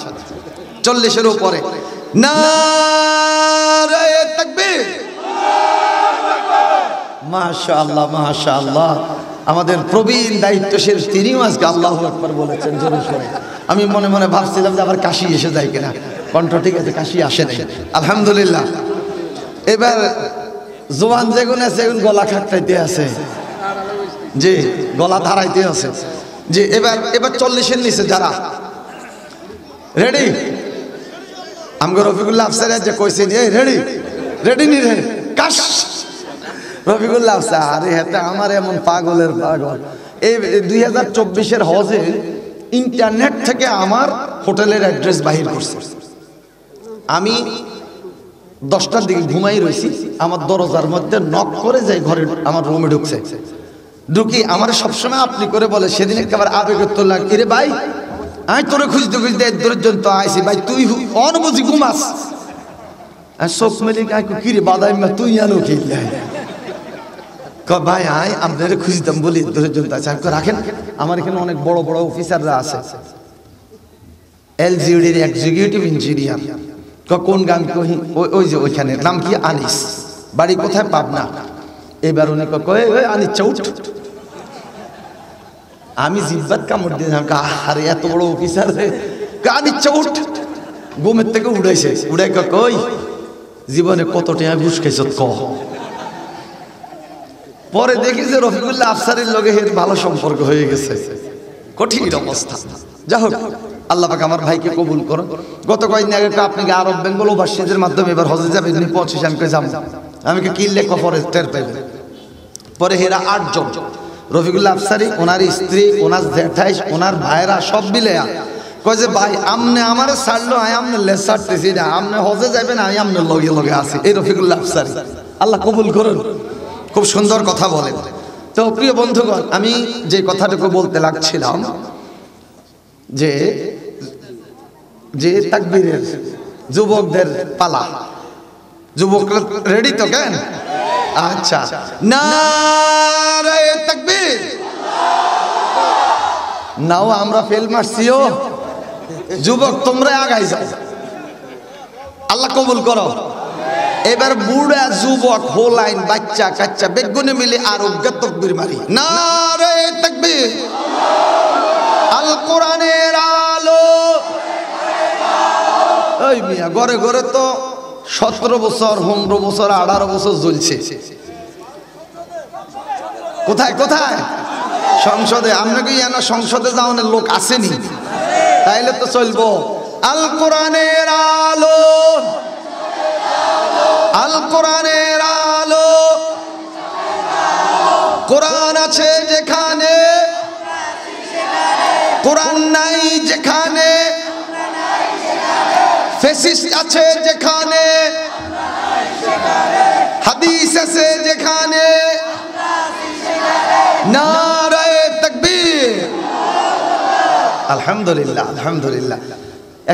40-এর উপরে, নারায়ে তাকবীর। মাশাআল্লাহ, মাশাআল্লাহ। আমাদের প্রবীণ দায়িত্বশীল তিনিও আজকে আল্লাহু আকবার বলেছেন জোরে সোরে। আমি মনে মনে ভাবছিলাম যে আবার কাশি এসে যায় কিনা, কণ্ঠ ঠিক আছে, কাশি আসে নাই, আলহামদুলিল্লাহ। এবার জোয়ান যেগুন আছে, এগুন গলা খাকটাইতে আছে, যে গলা ধারাইতে আছে, যে এবার 40-এর নিচে যারা রেডি, আমগো রফিকুল্লাহ আফসার যে কইছে রেডি রেডি নি রে কাশ। রফিকুল্লাহ আফসার, আরে হেতে আমার এমন পাগলের পাগল, এই 2024-এর হজে ইন্টারনেট থেকে আমার হোটেলের অ্যাড্রেস বাহির করছে। আমি 10টার দিকে ঘুমাই রয়েছি, আমার দরজার মধ্যে নক করে যাই, ঘরে আমার রুমে ঢুকছে। ঢুকি আমার সবসময় আপনি করে বলে, সেদিন একেবারে আবেগের তোর লাগ, এরে ভাই আমি তোরে খুঁজতে খুঁজতে এর পর্যন্ত আইসি, ভাই তুই অনুবুঝি ঘুমাস, চোখ মেলে কিরে বাদাই তুই আনো কি ভাই আয় আপনারা খুঁজতাম বলি ধৈর্য আছে রাখেন, আমার এখানে অনেক বড় বড় অফিসাররা আছে, এলজিডির এক্সিকিউটিভ ইঞ্জিনিয়ার। কোন গান কহি? ওই যে ওইখানে, নাম কি? আনিস, বাড়ি কোথায়? পাবনা। এবার উনি কয় আনিস চৌট। আমি জিব্বাত কামড় দিয়ে আরে এত বড় অফিসার আনিস চৌট ঘুমের থেকে উড়াইছে, উড়াই কই জীবনে কত টাকা ঘুষ খাইছ ক। পরে দেখি যে রফিকুল্লাহ আফসারের লগে এর ভালো সম্পর্ক হয়ে গেছে, কঠিন অবস্থা। যাই হোক, আল্লাহ পাক আমার ভাইকে কবুল করুন। গত কয়েকদিন আগে আপনি আরব বেঙ্গল ওভারসিজের মাধ্যমে এবার হজে যাবেন, আপনি পৌঁছেছে, আমি যাবো, আমি কিনলে কফরে টের পাইবেন। পরে হেরা 8 জন, রফিকুল্লাহ আফসারি, ওনার স্ত্রী, ওনার জেঠাই, ওনার ভাইরা সব মিলে কয় যে ভাই আমনে আমারে ছাড়লো, আমি আমনে লেজ ছাড়তেছি না, আমনে হজে যাবেন, আমি আমনে লগে লগে আছি। এই রফিকুল্লাহ আফসারি, আল্লাহ কবুল করুন। খুব সুন্দর কথা বলেন। তো প্রিয় বন্ধুগণ, আমি যে কথাটুকু বলতে লাগছিলাম যে যে তাকবীরের যুবকদের পালা, যুবকরা রেডি তো? কেন? আচ্ছা, নারে তাকবীর। নাও আমরা ফেল মারছিও, যুবক তোমরা আগাই যাও, আল্লাহ কবুল করো। এবার বুড়া যুবক হোলাইন বাচ্চা কাচ্চা বেগুনে মিলে আর তাকবীর মারি, নারে তাকবীর। আল কোরআনের আলো। ওই মিয়া ঘরে ঘরে তো 17 বছর 15 বছর 18 বছর জ্বলছে, কোথায় কোথায়? সংসদে। আপনাকে জানা সংসদে যাওয়ার লোক আসেনি, তাইলে তো চলবো। আল কোরআনের আলো, আল কোরআনের আলো। কোরআন আছে যেখানে, কোরআন নাই যেখানে, ফেসিস্ট আছে যেখানে, হাদিস আছে যেখানে, নারে তাকবীর। আলহামদুলিল্লাহ, আলহামদুলিল্লাহ।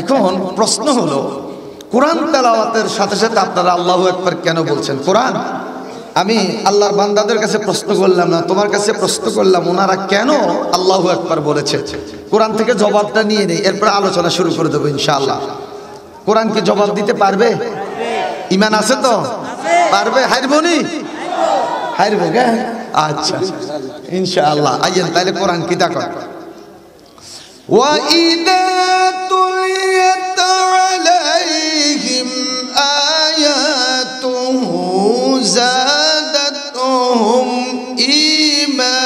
এখন প্রশ্ন হলো, কোরআন তেলাওয়াতের সাথে সাথে আপনারা আল্লাহু আকবার কেন বলছেন? কোরআন, আমি আল্লাহর বান্দাদের কাছে প্রশ্ন করলাম না, তোমার কাছে প্রশ্ন করলাম, ওনারা কেন আল্লাহু আকবার বলেছে? কোরআন থেকে জবাবটা নিয়ে নেই, এরপর আলোচনা শুরু করে দেবো ইনশাআল্লাহ। কোরআন কি জবাব দিতে পারবে? ইমান আছে তো? পারবে? হারবনি? হারবে? আচ্ছা ইনশাআল্লাহ। আইয়েন তাহলে কোরআন কি দেখো। وَإِذَا تُلِيَتْ عَلَيْهِمْ آيَاتُهُ زَادَتْهُمْ إِيمَانًا।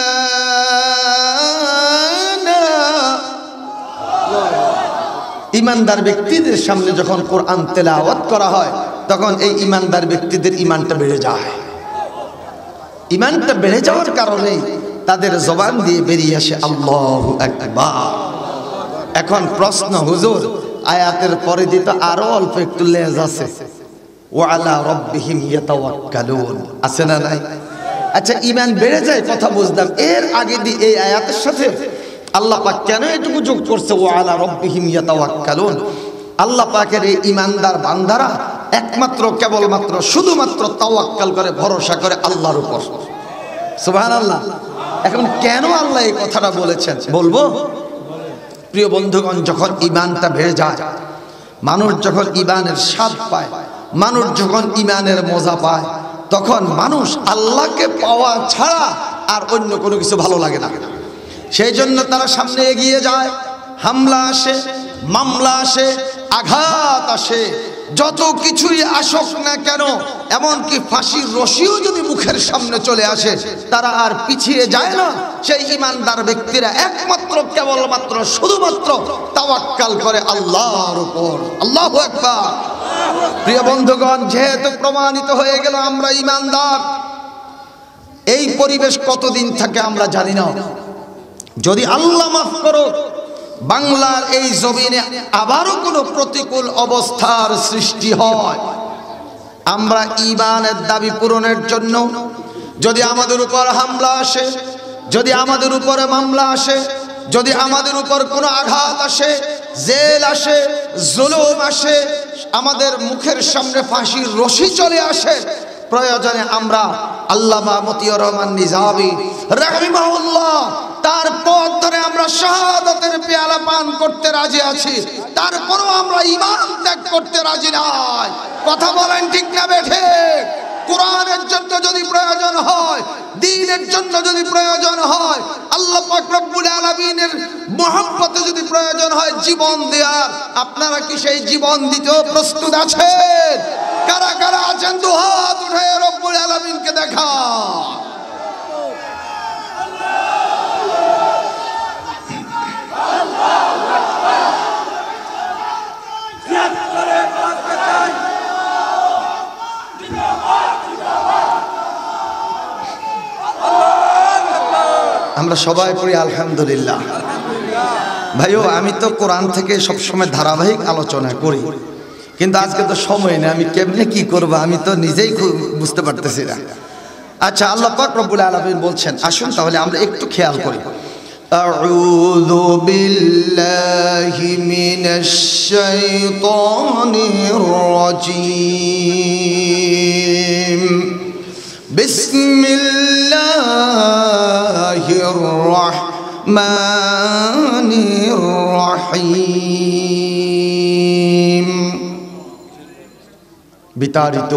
ইমানদার ব্যক্তিদের সামনে যখন কোরআন তেলাওয়াত করা হয়, তখন এই ইমানদার ব্যক্তিদের ইমানটা বেড়ে যায়। ইমানটা বেড়ে যাওয়ার কারণে তাদের জবান দিয়ে বেরিয়ে আসে আল্লাহু আকবার। এখন প্রশ্ন, হুজুর আয়াতের পরে দিতে আরো অল্প একটু লেজ আছে, ওয়া আলা রাব্বিহিম ইয়াতাওয়াক্কালুন, আছে না নাই? আচ্ছা, ঈমান বেড়ে যায় কথা বুঝলাম, এর আগে দি এই আয়াতের সাথে আল্লাহ পাক কেন এটুকু যোগ করছে ওয়া আলা রাব্বিহিম ইয়াতাওয়াক্কালুন? আল্লাহ পাকের এই ঈমানদার বান্দারা একমাত্র কেবলমাত্র শুধুমাত্র তাওয়াক্কাল করে, ভরসা করে আল্লাহর উপর। সুবহানাল্লাহ। এখন কেন আল্লাহ এই কথাটা বলেছেন বলবো। প্রিয় বন্ধুগণ, যখন ঈমানটা বেড়ে যায়, মানুষ যখন ঈমানের স্বাদ পায়, মানুষ যখন ঈমানের মজা পায়, তখন মানুষ আল্লাহকে পাওয়া ছাড়া আর অন্য কোনো কিছু ভালো লাগে না। সেই জন্য তারা সামনে এগিয়ে যায়, হামলা আসে, মামলা আসে, আঘাত আসে, যত কিছুই আসুক না কেন, এমনকি ফাঁসির রশিও যদি মুখের সামনে চলে আসে, তারা আর পিছিয়ে যায় না। সেই ঈমানদার ব্যক্তিরা একমাত্র কেবলমাত্র শুধুমাত্র তাওয়াক্কাল করে আল্লাহর উপর। আল্লাহু আকবার। প্রিয় বন্ধুগণ, যেহেতু প্রমাণিত হয়ে গেল আমরা ঈমানদার, এই পরিবেশ কতদিন থাকে আমরা জানি না। যদি আল্লাহ মাফ করো বাংলার এই জমিনে আবারও কোনো প্রতিকূল অবস্থার সৃষ্টি হয়, আমরা ঈমানের দাবি পূরণের জন্য যদি আমাদের উপর হামলা আসে, যদি আমাদের উপরে মামলা আসে, যদি আমাদের উপর কোনো আঘাত আসে, জেল আসে, জুলুম আসে, আমাদের মুখের সামনে ফাঁসির রশি চলে আসে, প্রয়োজনে আমরা আল্লামা মতিউর রহমান নিজামী রাহিমাহুল্লাহ, তার পথ ধরে আমরা শাহাদাতের পেয়ালা পান করতে রাজি আছি, তারপরও আমরা ঈমান ত্যাগ করতে রাজি নাই। কথা বলেন ঠিক না বেঠিক? কোরআনের জন্য যদি প্রয়োজন হয়, দ্বীনের জন্য যদি প্রয়োজন হয়, আল্লাহ পাক রব্বুল আলামিনের মহব্বতে যদি প্রয়োজন হয় জীবন দেওয়ার, আপনারা কি সেই জীবন দিতেও প্রস্তুত আছেন? কারা কারা আছেন দুহাত উঠে রব্বুল আলামিনকে দেখা। আমরা সবাই পড়ি আলহামদুলিল্লাহ। ভাইও, আমি তো কোরআন থেকে সবসময় ধারাবাহিক আলোচনা করি, কিন্তু আজকে তো সময় নেই, আমি কেমনে কি করব আমি তো নিজেই বুঝতে পারতেছি না। আচ্ছা, আল্লাহ পাক রব্বুল আলামিন বলছেন, আসুন তাহলে আমরা একটু খেয়াল করি। আউযু বিল্লাহি মিনাশ শাইতানির রাজীম। বিসমিল্লাহির রাহমানির রাহিম। বিতাড়িত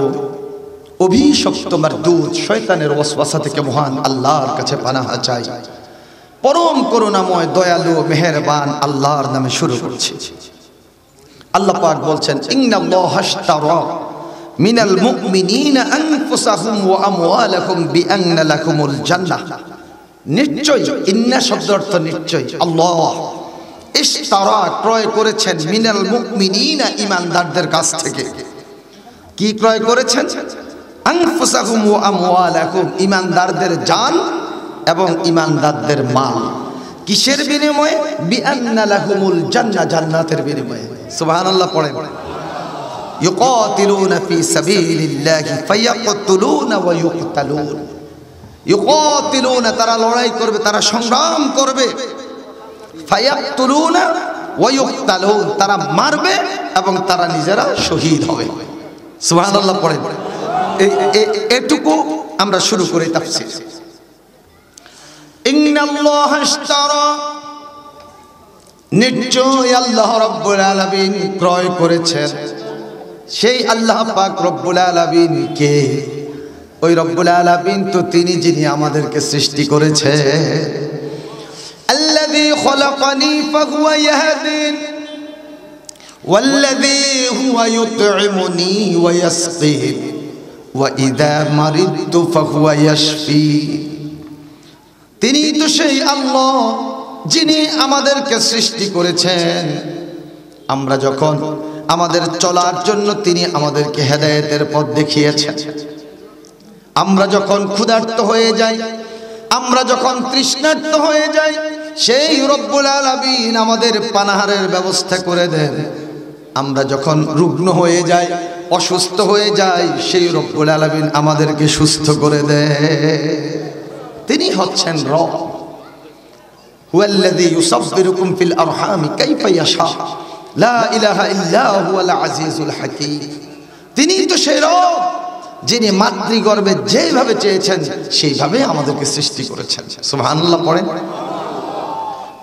অভিশপ্ত মারদুদ শয়তানের ওয়াসওয়াসা থেকে মহান আল্লাহর কাছে পানাহ চাই। পরম করুণাময় দয়ালু মেহেরবান আল্লাহর নামে শুরু করছি। আল্লাহ পাক বলছেন, ইন্নাল্লাহা আশতারা মিনাল মুমিনিনা আনফুসাহুম ওয়া আমওয়ালাহুম বিআন্না লাকুমুল জান্নাহ। নিশ্চয়, ইন্না শব্দের অর্থ নিশ্চয়। আল্লাহ ইশতারা ক্রয় করেছেন মিনাল মুমিনিনা ঈমানদারদের কাছ থেকে। কি ক্রয় করেছেন? আনফুসাহুম ওয়া আমওয়ালাহুম, ঈমানদারদের জান এবং ঈমানদারদের মাল। কিসের বিনিময়ে? বিআন্না লাকুমুল জান্নাহ, জান্নাতের বিনিময়ে। সুবহানাল্লাহ পড়েন। ইউকাতিলুনা ফি সাবিলিল্লাহি ফায়াকতুলুনা ওয়া ইউকতালুন। ইউকাতিলুনা, তারা লড়াই করবে, তারা সংগ্রাম করবে। ফায়াকতুলুনা ওয়া ইউকতালুন, তারা মারবে এবং তারা নিজেরা শহীদ হবে। সুবহানাল্লাহ পড়েন। এটুকু আমরা শুরু করি তাফসীর। ইন্নাল্লাহা আশতারা, নিশ্চয় আল্লাহ রাব্বুল আলামিন ক্রয় করেছেন। সেই আল্লাহ পাক রব্বুল আলামিন কে? ওই রব্বুল আলামিন তো তিনি যিনি আমাদেরকে সৃষ্টি করেছে। আল্লাযী খলাকানি ফাহুয়া ইয়াহদিন ওয়াল্লাযী হুয়া ইউতঈমুনি ওয়া ইয়াসকিন ওয়া ইযা মারিদতু ফাহুয়া ইয়াশফি। তিনি তো সেই আল্লাহ যিনি আমাদেরকে সৃষ্টি করেছেন। আমরা যখন আমাদের চলার জন্য তিনি আমাদেরকে হেদায়েতের পথ দেখিয়েছেন। আমরা যখন ক্ষুধার্ত হয়ে যাই, আমরা যখন তৃষ্ণার্ত হয়ে যাই, সেই রব্বুল আলামিন আমাদের পানাহারের ব্যবস্থা করে দেন। আমরা যখন রুগ্ন হয়ে যাই, অসুস্থ হয়ে যাই, সেই রব্বুল আলামিন আমাদেরকে সুস্থ করে দেন। তিনি হচ্ছেন রব। হুয়াল্লাযী ইউসাব্বিরুকুম ফিল আরহামি কাইফা ইয়াশা, লা ইলাহা ইল্লা হুয়াল আজিজুল হাকীম। তিনি তো সেই রব যিনি মাতৃগর্ভে যেভাবে চেয়েছেন সেইভাবে আমাদেরকে সৃষ্টি করেছেন। সুবহানাল্লাহ পড়েন।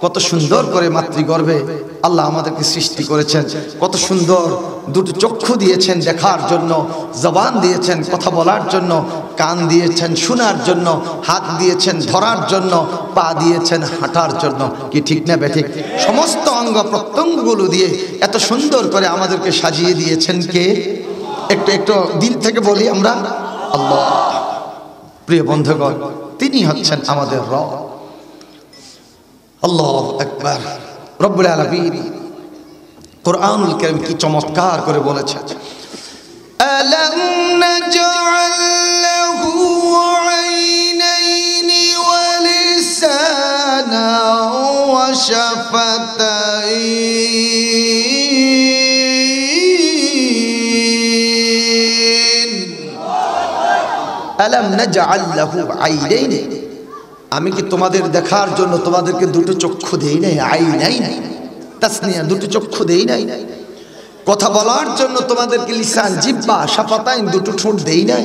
কত সুন্দর করে মাতৃগর্ভে আল্লাহ আমাদেরকে সৃষ্টি করেছেন। কত সুন্দর দুটো চক্ষু দিয়েছেন দেখার জন্য, জবান দিয়েছেন কথা বলার জন্য, কান দিয়েছেন শোনার জন্য, হাত দিয়েছেন ধরার জন্য, পা দিয়েছেন হাঁটার জন্য। কি ঠিক না বেঠিক? সমস্ত অঙ্গ প্রত্যঙ্গগুলো দিয়ে এত সুন্দর করে আমাদেরকে সাজিয়ে দিয়েছেন কে? একটু একটু দিল থেকে বলি আমরা, আল্লাহ। প্রিয় বন্ধুগণ, তিনি হচ্ছেন আমাদের রব। আল্লাহু আকবার। রব্বুল আলামিন কুরআনুল কারীম কি চমৎকার করে বলেছেন, আলাম নাজআল লাহু আইনাইনি ওয়া লিসানান ওয়া শাফাতাইন। আলাম নাজআল লাহু আইনাইনি, আমি কি তোমাদের দেখার জন্য তোমাদেরকে দুটো চক্ষু দেই নাই? আইনাইন তাসনিয়া, দুটো চক্ষু দেই নাই? কথা বলার জন্য তোমাদেরকে লিসান জিহ্বা শাফাতাইন দুটো ঠোঁট দেই নাই?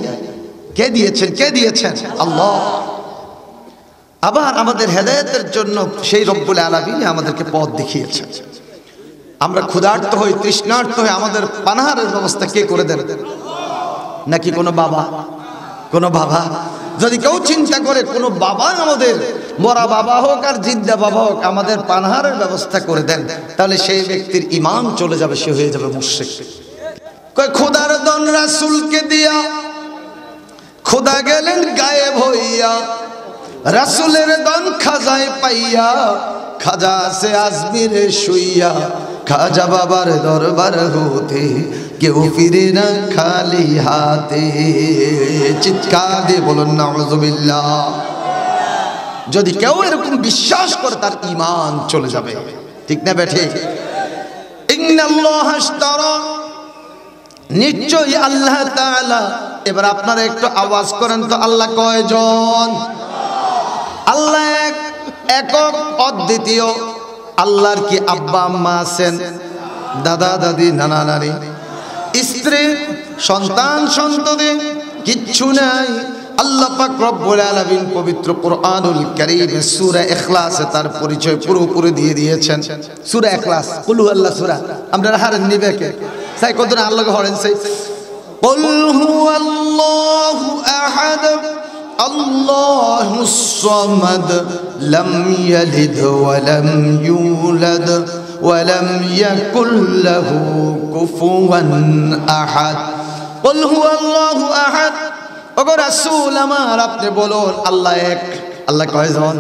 কে দিয়েছেন? কে দিয়েছেন? আল্লাহ। আবার আমাদের হেদায়েতের জন্য সেই রব্বুল আলামিন আমাদেরকে পথ দেখিয়েছেন। আমরা ক্ষুধার্ত হই, তৃষ্ণার্ত হই, আমাদের পানাহারের ব্যবস্থা কে করে দেন? নাকি কোনো বাবা? কোনো বাবা? যদি কেউ চিন্তা করে কোনো বাবা আমাদের, মরা বাবা হোক আর জিন্দা বাবা হোক, আমাদের পানাহারের ব্যবস্থা করে দেন, তাহলে সেই ব্যক্তির ঈমান চলে যাবে, সে হয়ে যাবে মুশরিক। কয় খোদার দন রাসূলকে দিয়া খোদা গেলেন গায়েব হইয়া, রাসূলের দন খাজায় পাইয়া, খাজা সে আজমিরে শুইয়া, খাজা বাবার দরবার হতে কেউ ফিরে না খালি হাতে। চিৎকার দিয়ে বলুন নাউযুবিল্লাহ। যদি কেউ এরকম বিশ্বাস করে তার ঈমান চলে যাবে, ঠিক না বেঠিক? ইন্নাল্লাহ আশতারা, নিশ্চয়ই আল্লাহ তাআলা। এবার আপনারা একটু আওয়াজ করেন তো, আল্লাহ কয়জন? আল্লাহ এক, একক, অদ্বিতীয়। আল্লাহর কি আব্বা আম্মা আছেন? দাদা দাদি, নানা নানি, স্ত্রী, সন্তান সন্ততি? কিচ্ছু নাই। আল্লাহ পাক রব্বুল আলামিন পবিত্র কোরআনুল কারীমে সূরা ইখলাসে তার পরিচয় পুরোপুরি দিয়ে দিয়েছেন। সূরা ইখলাস, কুল হুয়াল্লাহ সূরা। আমরা হারেন নিবে কে সাই কত আল্লাহকে হরেন সাই। কুল হুয়াল্লাহু আহাদ আল্লাহুস সামাদ লাম ইয়ালিদ ওয়া লাম ইউলাদ ওয়া লাম ইয়াকুল লাহু কুফুয়ান আহাদ। কুল হুয়াল্লাহু আহাদ। ওগো রাসূল আমার, আপনি বলুন আল্লাহ এক। আল্লাহ কয়জন?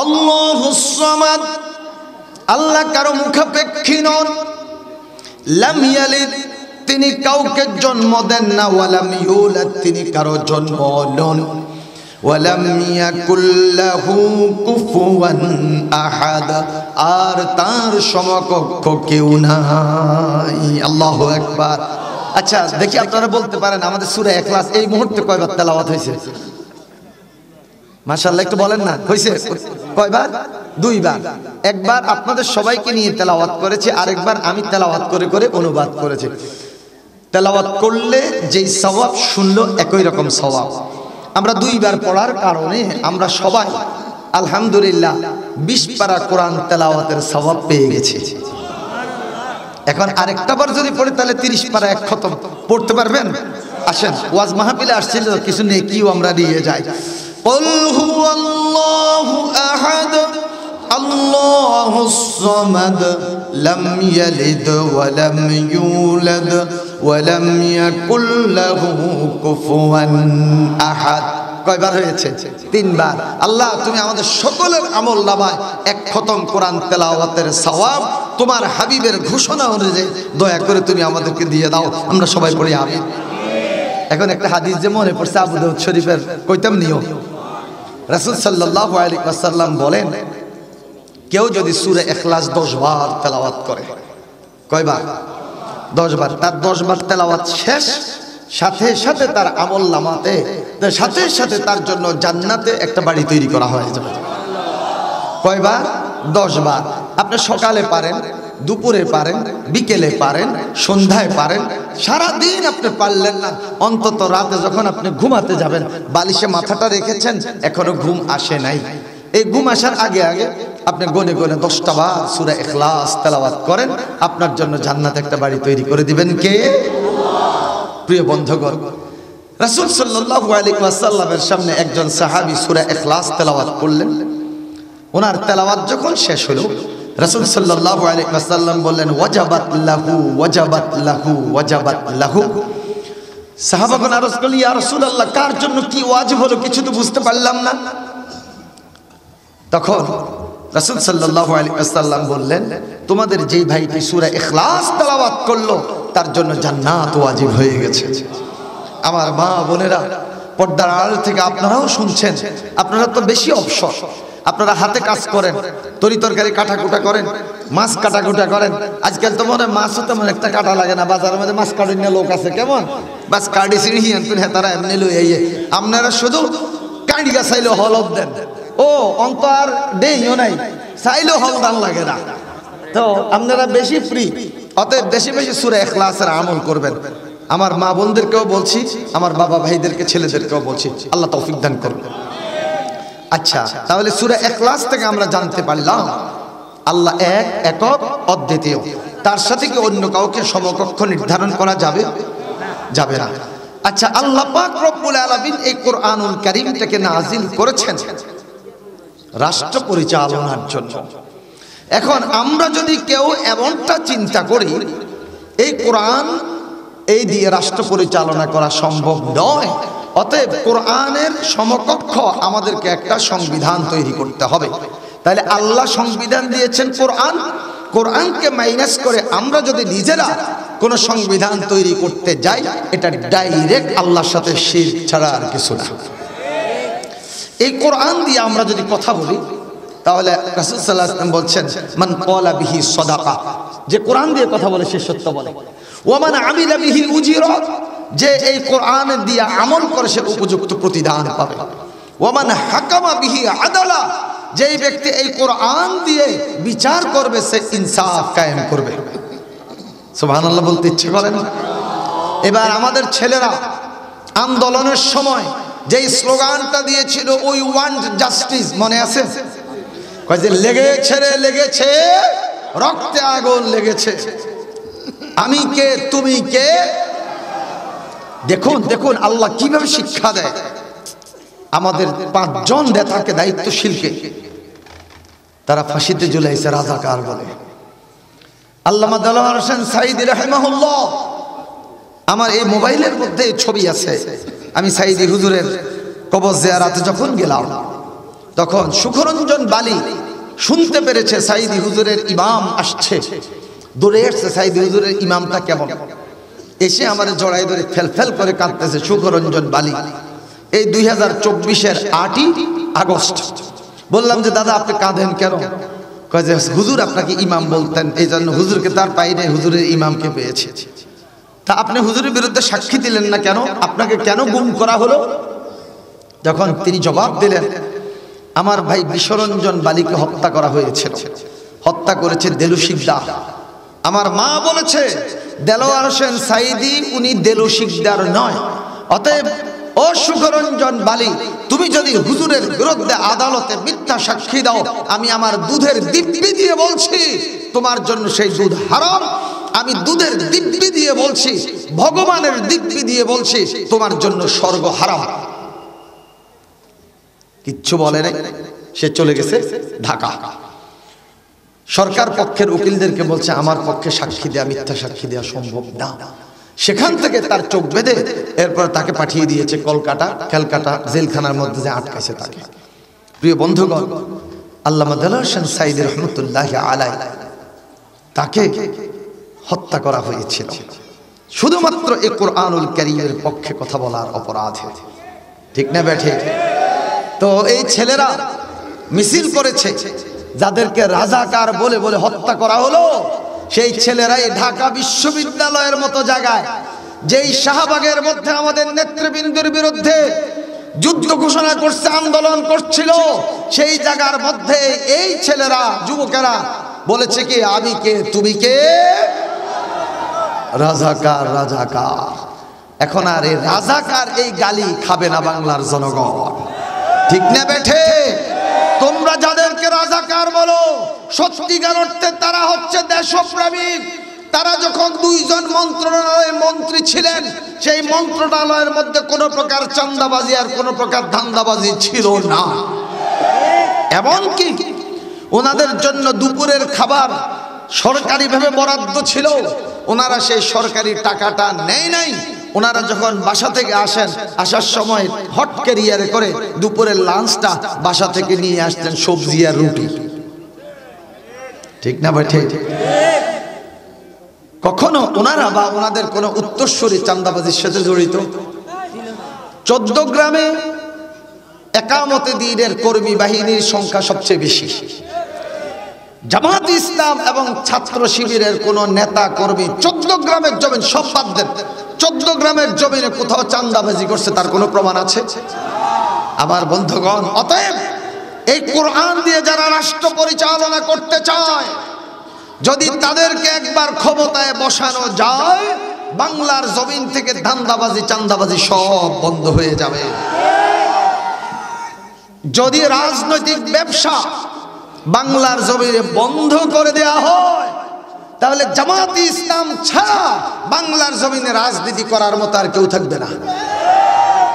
আল্লাহুস সামাদ, আল্লাহ কারো মুখাপেক্ষী নন। লাম ইয়ালিদ, তিনি কাউকে জন্ম দেন না। ওয়ালাম ইউলাদ, তিনি কারো জন্ম নন। ওয়ালাম ইয়াকুল লাহু কুফুয়ান আহাদ, আর তার সমকক্ষ কেউ নাই। আল্লাহু আকবার। আচ্ছা দেখি আপনারা বলতে পারেন আমাদের সূরা ইখলাস এই মুহূর্তে কয়বার তেলাওয়াত হয়েছে? মাশাআল্লাহ, একটু বলেন না, হয়েছে কয়বার? দুইবার। একবার আপনাদের সবাইকে নিয়ে তেলাওয়াত করেছি, আরেকবার আমি তেলাওয়াত করে করে অনুবাদ করেছি। তেলাওয়াত করলে যেই সওয়াব শুনলো একই রকম সওয়াব। আমরা দুইবার পড়ার কারণে আমরা সবাই আলহামদুলিল্লাহ 20 পারা কোরআন তেলাওয়াতের সওয়াব পেয়ে গেছি। এখন আরেকটা বার যদি পড়ে তাহলে 30 পারা এক খতম পড়তে পারবেন। আসেন, ওয়াজ মাহফিলে আসছিল কিছু নেকিও আমরা নিয়ে যাই। কুল হুয়াল্লাহু আহাদ আল্লাহুস সামাদ লাম ইয়ালিদ ওয়া লাম ইউলাদ ওয়া লাম ইয়াকুল লাহু কুফুয়ান আহাদ। কয়বার হয়েছে? 3 বার। আল্লাহ তুমি আমাদের সকলের আমল নামায় এক খতম কোরআন তেলাওয়াতের সওয়াব তোমার হাবিবের ঘোষণা অনুযায়ী দয়া করে তুমি আমাদেরকে দিয়ে দাও। আমরা সবাই পড়ি আমিন। এখন একটা হাদিস যে মনে পড়ছে আবু দাউদ শরীফের, কইতাম নিও। রাসূল সাল্লাল্লাহু আলাইহি ওয়াসাল্লাম বলেন, কেউ যদি সূরা ইখলাস 10 বার তেলাওয়াত করে, কয়বার? 10 বার। তার 10 বার তেলাওয়াত শেষ, সাথে সাথে তার আমল নামাতে, সাথে সাথে তার জন্য জান্নাতে একটা বাড়ি তৈরি করা হয়ে যাবে। কয়বার? 10 বার। আপনি সকালে পারেন, দুপুরে পারেন, বিকেলে পারেন, সন্ধ্যায় পারেন, সারা দিন আপনি পারলেন না, অন্তত রাতে যখন আপনি ঘুমাতে যাবেন, বালিশে মাথাটা রেখেছেন, এখনো ঘুম আসে নাই, এই ঘুম আসার আগে আগে আপনি গনে গনে 10টা বার সূরা ইখলাস তেলাওয়াত করেন, আপনার জন্য জান্নাতে একটা বাড়ি তৈরি করে দিবেন কে? প্রিয় বন্ধুগণ, রাসূল সাল্লাল্লাহু আলাইহি ওয়াসাল্লামের সামনে একজন সাহাবী সূরা ইখলাস তেলাওয়াত করলেন। ওনার তেলাওয়াত যখন শেষ হলো, রাসূল সাল্লাল্লাহু আলাইহি ওয়াসাল্লাম বললেন, ওয়াজাবাত লাহু ওয়াজাবাত লাহু ওয়াজাবাত লাহু। সাহাবাগণ আরজ করলেন, ইয়া রাসূলুল্লাহ, কার জন্য কি ওয়াজিব হলো কিছু তো বুঝতে পারলাম না। তখন রাসূল সাল্লাল্লাহু আলাইহি ওয়াসাল্লাম বললেন, তোমাদের যেই ভাইটি সূরা ইখলাস তেলাওয়াত করলো তার জন্য জান্নাত ওয়াজিব হয়ে গেছে। আমার মা বোনেরা, পর্দার আড়াল থেকে আপনারাও শুনছেন, আপনারা তো বেশি অবসর, আপনারা হাতে কাজ করেন, তরি তরকারি কাটাকুটা করেন, মাছ কাটাকুটা করেন। আজকাল তো মনে মাছও তেমন একটা কাটা লাগে না, বাজারের মধ্যে মাছ কাটার লোক আছে কেমন, বাস কাটি চিনি তারা এমনি লই আইয়ে, আপনারা শুধু কাঁড়ি গা চাইলেও হলদ দেন, ও অন্ত আর দেইও নাই, চাইলেও হলদান লাগে না। তো আপনারা বেশি ফ্রি, অতএব বেশি বেশি সূরা ইখলাসের আমল করবেন। আমার মা বোনদেরকেও বলছি, আমার বাবা ভাইদেরকে, ছেলেদেরকেও বলছি, আল্লাহ তৌফিক দান করুন। আচ্ছা, তাহলে সূরা ইখলাস থেকে আমরা জানতে পারলাম আল্লাহ এক, একক, অদ্বিতীয়। তার সাথে কি অন্য কাউকে সমকক্ষ নির্ধারণ করা যাবে? যাবে না। আচ্ছা, আল্লাহ পাক রব্বুল আলামিন এই কোরআনুল কারীমটাকে নাজিল করেছেন রাষ্ট্র পরিচালনার জন্য। এখন আমরা যদি কেউ এমনটা চিন্তা করি এই কোরআন এই দিয়ে রাষ্ট্র পরিচালনা করা সম্ভব নয়, অতএব কোরআনের সমকক্ষ আমাদেরকে একটা সংবিধান তৈরি করতে হবে। তাহলে আল্লাহ সংবিধান দিয়েছেন কোরআন, কোরআনকে মাইনাস করে আমরা যদি নিজেরা কোনো সংবিধান তৈরি করতে যাই, এটা ডাইরেক্ট আল্লাহর সাথে শিরক ছাড়া আর কিছু না। এই কোরআন দিয়ে আমরা যদি কথা বলি তাহলে রাসূল সাল্লাল্লাহু আলাইহি ওয়াসাল্লাম বলছেন, মান ক্বালা বিহি সাদাকা, যে কোরআন দিয়ে কথা বলে সে সত্য বলে। ওয়া মান আমিলা বিহি উজিরা, যে এই কোরআন দিয়ে আমল করে সে উপযুক্ত প্রতিদান পাবে। ওয়া মান হাকামা বিহি আদালা, যেই ব্যক্তি এই কোরআন দিয়ে বিচার করবে সে ইনসাফ কায়েম করবে। সুবহানাল্লাহ বলতে ইচ্ছে করে না? এবার আমাদের ছেলেরা আন্দোলনের সময় যেই স্লোগানটা দিয়েছিল, উই ওয়ান্ট জাস্টিস, মনে আছে? কয় যে লেগেছে রে লেগেছে, রক্তে আগুন লেগেছে, আমি কে তুমি কে। দেখুন দেখুন আল্লাহ কিভাবে শিক্ষা দেয়। আমাদের 5 জন নেতাকে, দায়িত্বশীলকে তারা ফাঁসিতে ঝুলাইছে রাজাকার বলে। আল্লামা দেলোয়ার হোসেন সাঈদী রাহিমাহুল্লাহ, আমার এই মোবাইলের মধ্যে ছবি আছে। আমি সাঈদী হুজুরের কবর জিয়ারাতে যখন গেলাম তখন সুখরঞ্জন বালি শুনতে পেরেছে সাঈদী হুজুরের ইমাম আসছে, দৌড়ে আসছে সাঈদী হুজুরের ইমামটা কেমন, এসে আমার জড়াই ধরে ফেল করে কাঁদতেছে সুখরঞ্জন বালি। এই 2024-এর 8ই আগস্ট। বললাম যে দাদা আপনি কাঁদেন কেন? কয় যে হুজুর আপনাকে ইমাম বলতেন, এই জন্য হুজুরকে তার পাই নাই, হুজুরের ইমামকে পেয়েছে। তা আপনি হুজুরের বিরুদ্ধে সাক্ষী দিলেন না কেন? আপনাকে কেন গুম করা হলো? যখন তিনি জবাব দিলেন, আমার ভাই বিশ্বরঞ্জন বালিকে হত্যা করা হয়েছিল, হত্যা করেছে দেলু শিকদার। আমার মা বলেছে দেলোয়ার হোসেন সাঈদী উনি দেলু শিকদার নয়। অতএব ও সুখরঞ্জন বালি, তুমি যদি হুজুরের বিরুদ্ধে আদালতে মিথ্যা সাক্ষী দাও, আমি আমার দুধের দিব্যি দিয়ে বলছি তোমার জন্য সেই দুধ হারাম। আমি দুধের দিব্যি দিয়ে বলছি, ভগবানের দিব্যি দিয়ে বলছি তোমার জন্য স্বর্গ হারাম। কিচ্ছু বলে নাই, সে চলে গেছে ঢাকা। সরকার পক্ষের উকিলদেরকে বলছে আমার পক্ষে সাক্ষী দেয়া, মিথ্যা সাক্ষী দেওয়া সম্ভব না। সেখান থেকে তার চোখ বেঁধে এরপর তাকে পাঠিয়ে দিয়েছে ক্যালকাটা জেলখানার মধ্যে যে আটকাইছে তাকে। প্রিয় বন্ধুগণ, আল্লামা দেলোয়ার হোসেন সাঈদী রহমতুল্লাহি আলাইহি তাকে হত্যা করা হয়েছিল শুধুমাত্র এই কোরআনুল কারীমের পক্ষে কথা বলার অপরাধে। ঠিক না বেঠে? তো এই ছেলেরা মিছিল করেছে, যাদেরকে রাজাকার বলে বলে হত্যা করা হলো, সেই ছেলেরাই ঢাকা বিশ্ববিদ্যালয়ের মতো জায়গায়, যেই শাহবাগের মধ্যে আমাদের নেতৃবৃন্দের বিরুদ্ধে যুদ্ধ ঘোষণা করছে, আন্দোলন করছিল, সেই জায়গার মধ্যে এই ছেলেরা, যুবকেরা বলেছে কি আমি কে তুমি কে, রাজাকার রাজাকার। এখন আর এই রাজাকার এই গালি খাবে না বাংলার জনগণ। ঠিক না বেঠে? তোমরা যাদেরকে রাজাকার বলো, সত্যিকার অর্থে তারা হচ্ছে দেশপ্রেমিক। তারা যখন 2 জন মন্ত্রণালয়ের মন্ত্রী ছিলেন, সেই মন্ত্রণালয়ের মধ্যে কোনো প্রকার চাঁদাবাজি আর কোনো প্রকার ধান্দাবাজি ছিল না। এমনকি ওনাদের জন্য দুপুরের খাবার সরকারিভাবে বরাদ্দ ছিল, ওনারা সেই সরকারি টাকাটা নেয় নাই। ওনারা যখন বাসা থেকে আসেন, আসার সময় হট ক্যারিয়ারে করে দুপুরের লাঞ্চটা বাসা থেকে নিয়ে আসতেন, সবজি আর রুটি। ঠিক না ভাই? ঠিক। কখনো ওনারা বা ওনাদের কোনো উত্তরসূরি চাঁদাবাজির সাথে জড়িত? 14 গ্রামে একামতে দ্বীনের কর্মী বাহিনীর সংখ্যা সবচেয়ে বেশি। জামাত ইসলাম এবং ছাত্র শিবিরের কোন নেতা কর্মী 14 গ্রামের জমিন সব বাদ দেন, 14 গ্রামের জমিনে কোথাও চাঁদাবাজি করছে তার কোনো প্রমাণ আছে? আমার বন্ধুগণ, অতএব এই কোরআন দিয়ে যারা রাষ্ট্র পরিচালনা করতে চায়, যদি তাদেরকে একবার ক্ষমতায় বসানো যায়, বাংলার জমিন থেকে ধান্দাবাজি চাঁদাবাজি সব বন্ধ হয়ে যাবে। যদি রাজনৈতিক ব্যবসা বাংলার জমিনে বন্ধ করে দেয়া হয়, তাহলে জামাতে ইসলাম ছাড়া বাংলার জমিনে রাজনীতি করার মতো আর কেউ থাকবে না।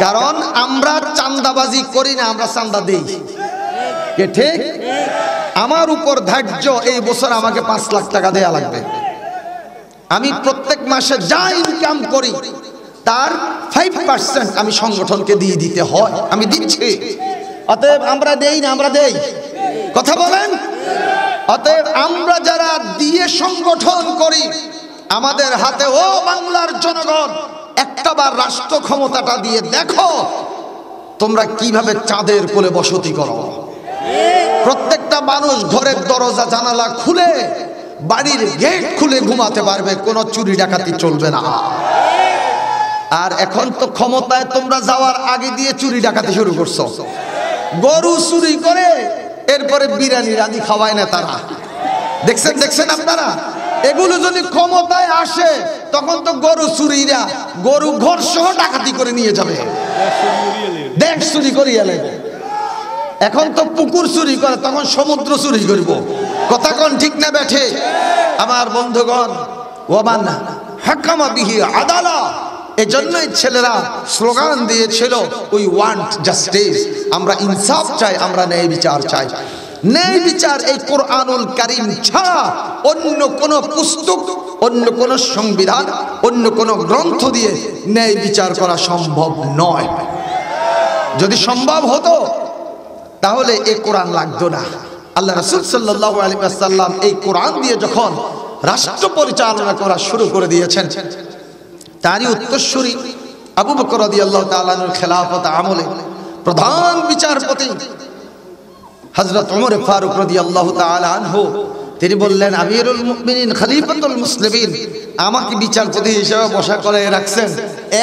কারণ আমরা চাঁদাবাজি করি না, আমরা চাঁদা দেই। কে ঠিক? আমার উপর ধার্য এই বছর আমাকে 5 লাখ টাকা দেয়া লাগবে। আমি প্রত্যেক মাসে যা ইনকাম করি তার 5% আমি সংগঠনকে দিয়ে দিতে হয়, আমি দিচ্ছি। অতএব আমরা দেই না, আমরা দেই। কথা বলেন। অতএব আমরা যারা দিয়ে সংগঠন করি, আমাদের হাতে ও বাংলার জনগণ একটাবার রাষ্ট্র ক্ষমতাটা দিয়ে দেখো তোমরা কিভাবে চাঁদের কোলে বসতি করো। প্রত্যেকটা মানুষ ঘরের দরজা জানালা খুলে, বাড়ির গেট খুলে ঘুমাতে পারবে, কোনো চুরি ডাকাতি চলবে না। আর এখন তো ক্ষমতায় তোমরা যাওয়ার আগে দিয়ে চুরি ডাকাতি শুরু করছো। গরু চুরি করে এরপরে বিরিয়ানি রাঁধি খাওয়ায় না তারা। দেখছেন আপনারা? এগুলো যদি ক্ষমতায় আসে তখন তো গরু চুরিরা গরু ঘর সহ ডাকাতি করে নিয়ে যাবে, দেশ চুরি করিয়ে নেবে। এখন তো পুকুর চুরি করে, তখন সমুদ্র চুরি করব। কথা কোন ঠিক না বেঠে? আমার বন্ধুগণ, ওয়ামান হাকামা বিহি আদালা, এজন্যই ছেলেরা স্লোগান দিয়েছিল উই ওয়ান্ট জাস্টিস, আমরা ইনসাফ চাই, আমরা ন্যায় বিচার চাই। ন্যায় বিচার এই কোরআনুল কারীম ছাড়া অন্য কোন পুস্তক, অন্য কোন সংবিধান, অন্য কোন গ্রন্থ দিয়ে ন্যায় বিচার করা সম্ভব নয়। যদি সম্ভব হতো তাহলে এই কোরআন লাগতো না। আল্লাহ রাসূল সাল্লাল্লাহু আলাইহি ওয়াসাল্লাম এই কোরআন দিয়ে যখন রাষ্ট্র পরিচালনা করা শুরু করে দিয়েছেন, তারই উত্তরসূরি আবু বকর রাদিয়াল্লাহু তাআলা আনহুর খেলাফত আমলে প্রধান বিচারপতি হযরত ওমর ফারুক রাদিয়াল্লাহু তাআলা আনহু তিনি বললেন, আমিরুল মুমিনিন খলিফাতুল মুসলিমিন, আমাকে বিচারপতি হিসেবে বসা করে রাখছেন,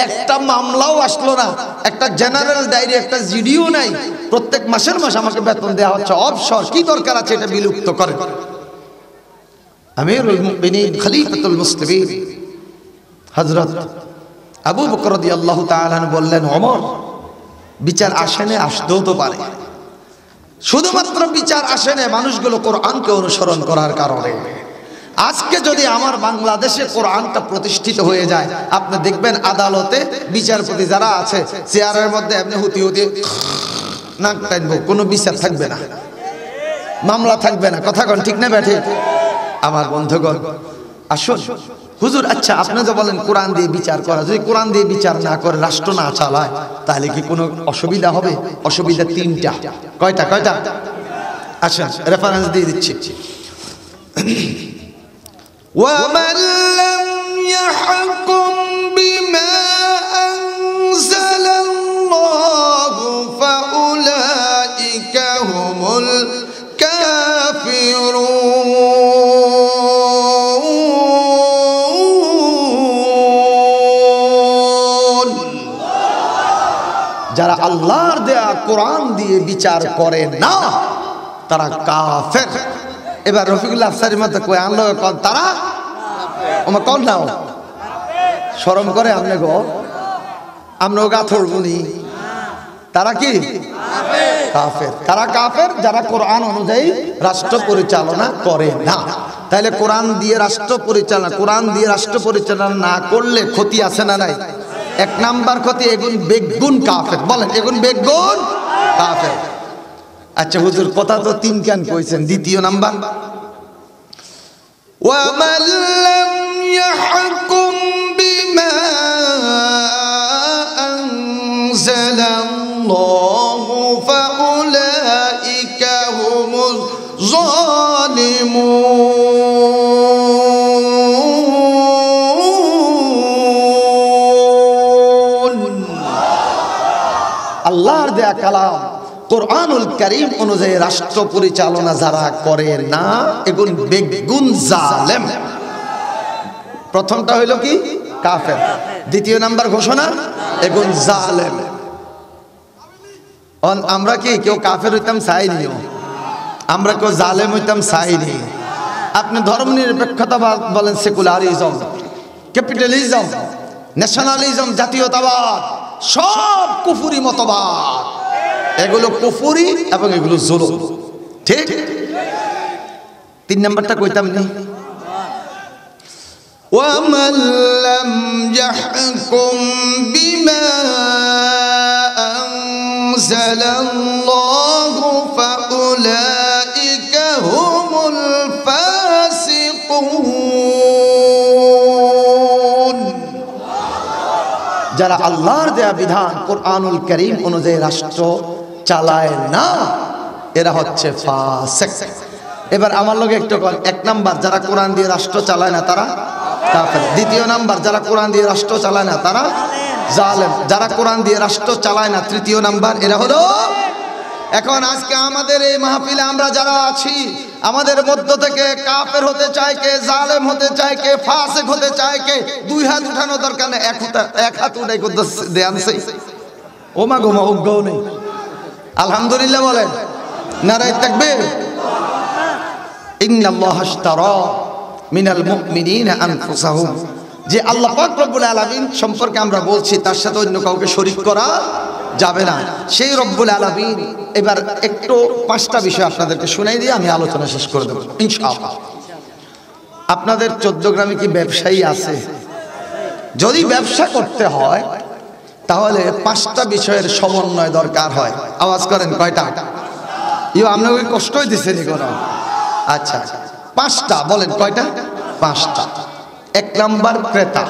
একটা মামলাও আসলো না, একটা জেনারেল ডায়েরি, একটা জিডিও নাই, প্রত্যেক মাসের মাস আমাকে বেতন দেওয়া হচ্ছে, অবসর, কি দরকার আছে এটা বিলুপ্ত করেন। আমিরুল মুমিনিন খলিফাতুল মুসলিমিন হযরত আবু বকর রাদিয়াল্লাহু তাআলা আনহু বললেন, ওমর, বিচার আসেনে, আসতেও তো পারে। শুধুমাত্র বিচার আসেনে, মানুষগুলো কোরআনকে অনুসরণ করার কারণে। আজকে যদি আমার বাংলাদেশে কোরআনটা প্রতিষ্ঠিত হয়ে যায়, আপনি দেখবেন আদালতে বিচারপতি যারা আছে চেয়ারের মধ্যে এমনি হুতি হুতি নাক টানবো, কোনো বিচার থাকবে না, মামলা থাকবে না। কথা কোন ঠিক না ব্যাঠে? আমার বন্ধুগণ আসুন, হুজুর আচ্ছা আপনি যে বলেন কোরআন দিয়ে বিচার করা, যদি কোরআন দিয়ে বিচার না করে, রাষ্ট্র না চালায়, তাহলে কি কোনো অসুবিধা হবে? অসুবিধা 3টা। কয়টা? আচ্ছা রেফারেন্স দিয়ে দিচ্ছি। وَمَنْ لَمْ يَحْكُمْ بِمَا أَنزَلَ اللَّهُ فَأُولَئِكَ هُمُ الْكَافِرُونَ। যারা আল্লাহর দেয়া কোরআন দিয়ে বিচার করে না তারা কাফের। এবার রফিকুল আফসারির মতো কই আনলো, তারা আমার কন নাও শরম করে আমনে গো, আমরাও গাথর বুনি। তারা কি কাফের? তারা কাফের যারা কোরআন অনুযায়ী রাষ্ট্র পরিচালনা করে না। তাহলে কোরআন দিয়ে রাষ্ট্র পরিচালনা না করলে ক্ষতি আছে না নাই? 1 নাম্বার ক্ষতি, এগুন বেগুন কাফের। বলেন, এগুন বেগুন কাফের। আচ্ছা হুজুর কথা তো 3 কেন কইছেন? 2য় নাম্বার, وَمَنْ لَمْ يَحْكُمْ بِمَا أَنزَلَ اللَّهُ فَأُولَئِكَ هُمُ الظَّالِمُونَ। আল্লাহর দেয়া কালাম কোরআনুল কারীম অনুযায়ী রাষ্ট্র পরিচালনা যারা করে না, এগুলো বেগুন জালেম। প্রথমটা হইল কি? কাফের। 2য় নাম্বার ঘোষণা, এগুন জালেম। আমরা কি কেউ কাফের হইতাম চাইনি, আমরা কেউ জালেম হইতাম চাইনি। আপনি ধর্ম নিরপেক্ষতা বলেন, সেকুলারিজম, ক্যাপিটালিজম, ন্যাশনালিজম, জাতীয়তাবাদ, সব কুফুরি মতবাদ। এগুলো কুফুরি এবং এগুলো জুলুম। ঠিক? 3 নাম্বারটা কইতাম নি, وَمَنْ لَمْ يَحْكُمْ بِمَا أَنزَلَ اللَّهُ فَأُولَئِكَ هُمُ الْفَاسِقُونَ। যারা আল্লাহর দেয়া বিধান কোরআনুল কারীম অনুযায়ী রাষ্ট্র চালায় না, এরা হচ্ছে ফাসিক। এবার আমার লগে একটু কর। 1 নাম্বার, যারা কোরআন দিয়ে রাষ্ট্র চালায় না তারা কাফের। 2 নাম্বার, যারা কোরআন দিয়ে রাষ্ট্র চালায় না তারা জালেম। যারা কোরআন দিয়ে রাষ্ট্র চালায় না 3 নাম্বার, এরা হলো। এখন আজকে আমাদের এই মাহফিলে আমরা যারা আছি, আমাদের মধ্য থেকে কাফের হতে চায় কে, জালেম হতে চায় কে, ফাসিক হতে চায় কে, 2 হাত উঠানো দরকার নেই, 1 হাত উঠাই করতে দেন সেই। ও মা গো মা, উগ্গও নেই। আলহামদুলিল্লাহ বলেন, নারায়ে তাকবীর। ইন্নাল্লাহা আশতারা মিনাল মুমিনিনা আনফুসাহুম। যে আল্লাহ পাক রব্বুল আলামিন সম্পর্কে আমরা বলছি, তার সাথে অন্য কাউকে শরীক করা যাবে না, সেই রব্বুল আলামিন। এবার একটু 5টা বিষয় আপনাদেরকে শুনাই দিয়ে আমি আলোচনা শেষ করে দেব ইনশাআল্লাহ। আপনাদের 14 গ্রামে কি ব্যবসায়ী আছে? যদি ব্যবসা করতে হয় তাহলে 5টা বিষয়ের সমন্বয় দরকার হয়। আওয়াজ করেন, কয়টা? আপনাকে কষ্টই দিচ্ছে নি কোনো? আচ্ছা, 5টা বলেন, কয়টা? 5টা। 1 নাম্বার ক্রেতা,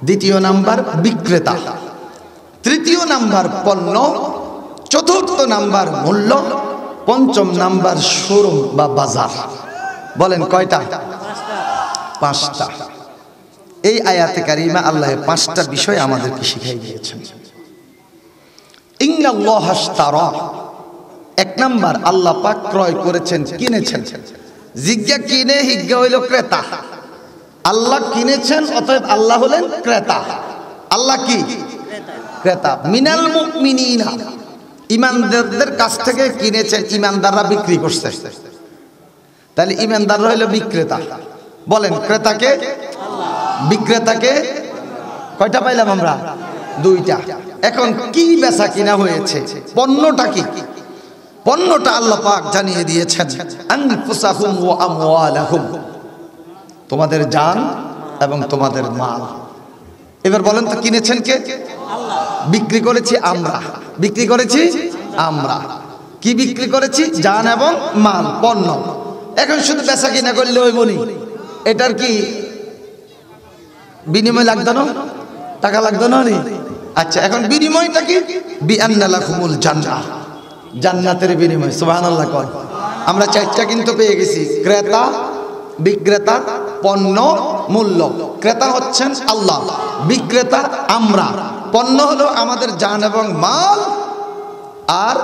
2 নাম্বার বিক্রেতা, 3 নাম্বার পণ্য, 4 নাম্বার মূল্য, 5 নাম্বার শোরুম বা বাজার। বলেন কয়টা? 5টা। এই আয়াতে কারিমা আল্লাহ 5টা বিষয় আমাদেরকে শিখিয়ে দিয়েছেন। ইন্নাল্লাহা আশতারা, 1 নাম্বার আল্লাহ পাক ক্রয় করেছেন, কিনেছেন। জিজ্ঞা কিনে হিজ্ঞা হইল ক্রেতা। আল্লাহ কিনেছেন, অতএব আল্লাহ হলেন ক্রেতা। আল্লাহ কি? ক্রেতা। মিনাল মুমিনিনা, ঈমানদারদের কাছ থেকে কিনেছেন, ঈমানদাররা বিক্রি করছে। তাহলে ঈমানদাররা হইল বিক্রেতা। বলেন ক্রেতাকে, বিক্রেতাকে কয়টা পাইলাম আমরা? 2টা। এখন কি বেচা কিনা হয়েছে? পণ্যটা কি? পণ্যটা আল্লাহ পাক জানিয়ে দিয়েছেন, আনফুসাহুম ওয়া আমওয়ালাহুম, তোমাদের জান এবং তোমাদের মাল। এবার বলেন তো কিনেছেন কে? আল্লাহ। বিক্রি করেছি আমরা। বিক্রি করেছি আমরা। কি বিক্রি করেছি? জান এবং মাল, পণ্য। এখন শুধু বেচা কিনা করলে হইব নি? এটার কি বিনিময় লাগতো না? টাকা লাগতো না? আচ্ছা, এখন বিনিময়টা কি? বিআন্না লাকুমুল জান্নাহ, জান্নাতের বিনিময়। সুবহানাল্লাহ কয়। আমরা 4টা কিন্তু পেয়ে গেছি, ক্রেতা, বিক্রেতা, পণ্য, মূল্য। ক্রেতা হচ্ছেন আল্লাহ, বিক্রেতা আমরা, পণ্য হলো আমাদের জান এবং মাল, আর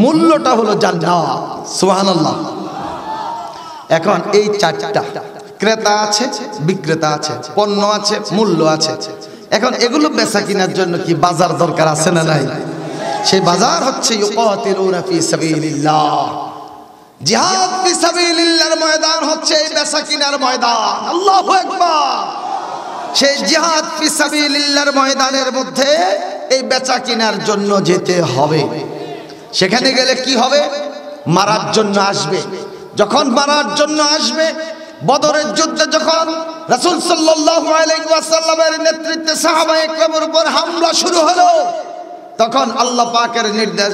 মূল্যটা হলো জান্নাত। সুবহানাল্লাহ। এখন এই 4টা, ক্রেতা আছে, বিক্রেতা আছে, পণ্য আছে, মূল্য আছে। এখন এগুলো বেচা কেনার জন্য কি বাজার দরকার আছে না নাই? সেই বাজার হচ্ছে ইউকাতিলুনা ফি সাবিলিল্লাহ, জিহাদ ফি সাবিলিল্লাহর ময়দান হচ্ছে এই বেচা কিনার ময়দান। আল্লাহু আকবার। সেই জিহাদ ফি সাবিলিল্লাহর ময়দানের মধ্যে এই বেচা কিনার জন্য যেতে হবে। সেখানে গেলে কি হবে? মারার জন্য আসবে। যখন মারার জন্য আসবে, বদরের যুদ্ধে যখন রাসূল সাল্লাল্লাহু আলাইহি ওয়াসাল্লামের নেতৃত্বে সাহাবায়ে কেরামের উপর হামলা শুরু হলো, তখন আল্লাহ পাকের নির্দেশ,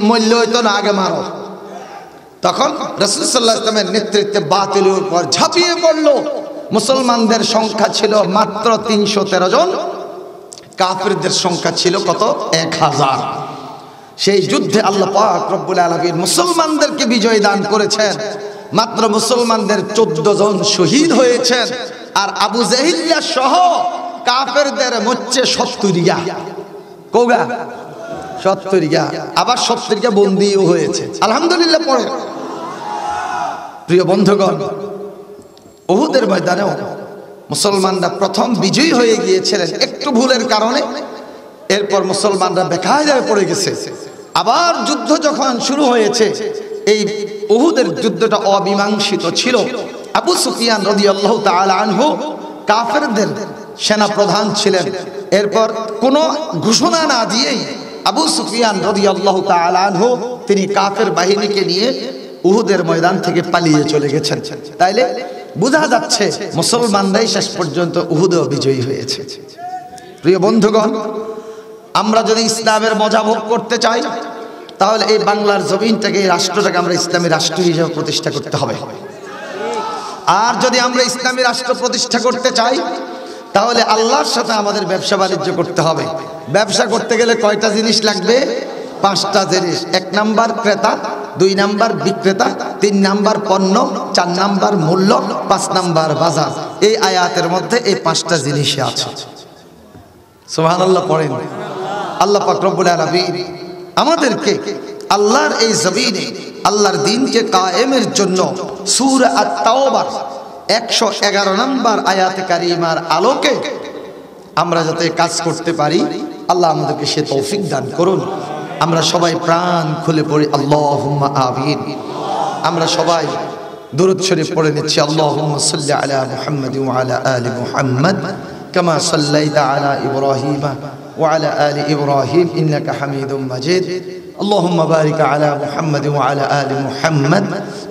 মূল্য হইতো না, আগে মারো। তখন রাসূল সাল্লাল্লাহু আলাইহি ওয়াসাল্লামের নেতৃত্বে বাতিলের উপর ঝাঁপিয়ে পড়লো। মুসলমানদের সংখ্যা ছিল মাত্র 313 জন, কাফিরদের সংখ্যা ছিল কত? 1000। সেই যুদ্ধে আল্লাহ পাক রব্বুল আলামিন মুসলমানদেরকে বিজয় দান করেছেন। মাত্র মুসলমানদের 14 জন শহীদ হয়েছেন, আর আবু জাহিল্লা সহ কাফেরদের মরছে 70 কোগা 70 আবার 70 বন্দীও হয়েছে। আলহামদুলিল্লাহ। পড়ে প্রিয় বন্ধুগণ, উহুদের ময়দানেও মুসলমানরা প্রথম বিজয়ী হয়ে গিয়েছিলেন একটু ভুলের কারণে। এরপর মুসলমানরা বেকায়দায় পড়ে গেছে। আবার যুদ্ধ যখন শুরু হয়েছে, এই উহুদের যুদ্ধটা অমীমাংসিত ছিল। আবু সুফিয়ান রাদিয়াল্লাহু তাআলা আনহু কাফেরদের সেনা প্রধান ছিলেন। এরপর কোনো ঘোষণা না দিয়েই আবু সুফিয়ান রাদিয়াল্লাহু তাআলা আনহু তিনি কাফের বাহিনীকে নিয়ে উহুদের ময়দান থেকে পালিয়ে চলে গেছেন। তাইলে বোঝা যাচ্ছে মুসলমানরাই শেষ পর্যন্ত উহুদে বিজয়ী হয়েছে। প্রিয় বন্ধুগণ, আমরা যদি ইসলামের মজা ভোগ করতে চাই তাহলে এই বাংলার জমিনটাকে, এই রাষ্ট্রটাকে আমরা ইসলামী রাষ্ট্র হিসেবে প্রতিষ্ঠা করতে হবে। আর যদি আমরা ইসলামী রাষ্ট্র প্রতিষ্ঠা করতে চাই তাহলে আল্লাহর সাথে আমাদের ব্যবসা বাণিজ্য করতে হবে। ব্যবসা করতে গেলে কয়টা জিনিস লাগবে? 5টা জিনিস। 1 নাম্বার ক্রেতা, 2 নাম্বার বিক্রেতা, 3 নাম্বার পণ্য, 4 নাম্বার মূল্য, 5 নাম্বার বাজার। এই আয়াতের মধ্যে এই 5টা জিনিসই আছে। সুবহানাল্লাহ পড়েন। আল্লাহ পাক রব্বুল আলামিন আমাদেরকে আল্লাহর এই জমিনে আল্লাহর দ্বীনকে কায়েমের জন্য সূরা আত-তাওবার 111 নম্বর আয়াতে কারিমার আলোকে আমরা যাতে কাজ করতে পারি, আল্লাহ আমাদেরকে সে তৌফিক দান করুন। আমরা সবাই প্রাণ খুলে পড়ি আল্লাহুম্মা আমিন। আমরা সবাই দুরূদ শরীফ পড়ে নিচ্ছি। আল্লাহুম্মা সাল্লি আলা মুহাম্মাদ ওয়া আলা আলি মুহাম্মাদ কামা সাল্লাইতা আলা ইব্রাহিম ওয়া আলা আলি ইব্রাহিম ইন্নাকা হামিদুম মাজিদ। আল্লাহুম্মা বারিক আলা মুহাম্মাদ ওয়া আলা আলি মুহাম্মাদ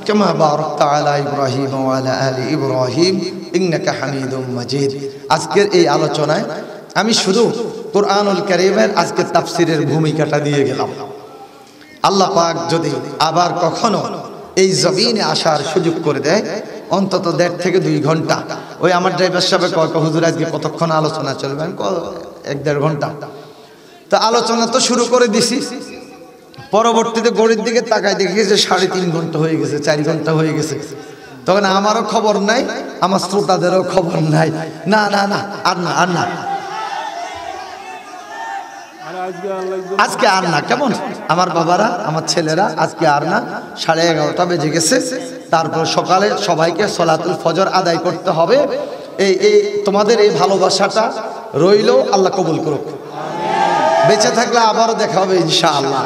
কামা বারাকতা আলা ইব্রাহিম ওয়া আলা আলি ইব্রাহিম ইন্নাকা হামিদুম মাজিদ। আজকের এই আলোচনায় আমি শুধু কুরআনুল কারীমের আজকে তাফসীরের ভূমিকাটা দিয়ে গেলাম। আল্লাহ পাক যদি আবার কখনো এই জমিনে আসার সুযোগ করে দেয়, অন্তত 1.5 থেকে 2 ঘন্টা, ওই আমার ড্রাইভার সাহেব কয় হুজুর আজকে কতক্ষণ আলোচনা চলবে? 1-1.5 ঘন্টা। তো আলোচনা তো শুরু করে দিছি, পরবর্তীতে ঘড়ির দিকে তাকায় দেখি যে 3.5 ঘন্টা হয়ে গেছে, 4 ঘন্টা হয়ে গেছে। তখন আমারও খবর নাই, আমার শ্রোতাদেরও খবর নাই। না না না, আর না, আর না, আজকে আর না। কেমন আমার বাবারা, আমার ছেলেরা, আজকে আর না। 11:30 বেজে গেছে। তারপর সকালে সবাইকে সলাতুল ফজর আদায় করতে হবে। এই তোমাদের এই ভালোবাসাটা রইল, আল্লাহ কবুল করুক। বেঁচে থাকলে আবারও দেখা হবে ইনশাআল্লাহ।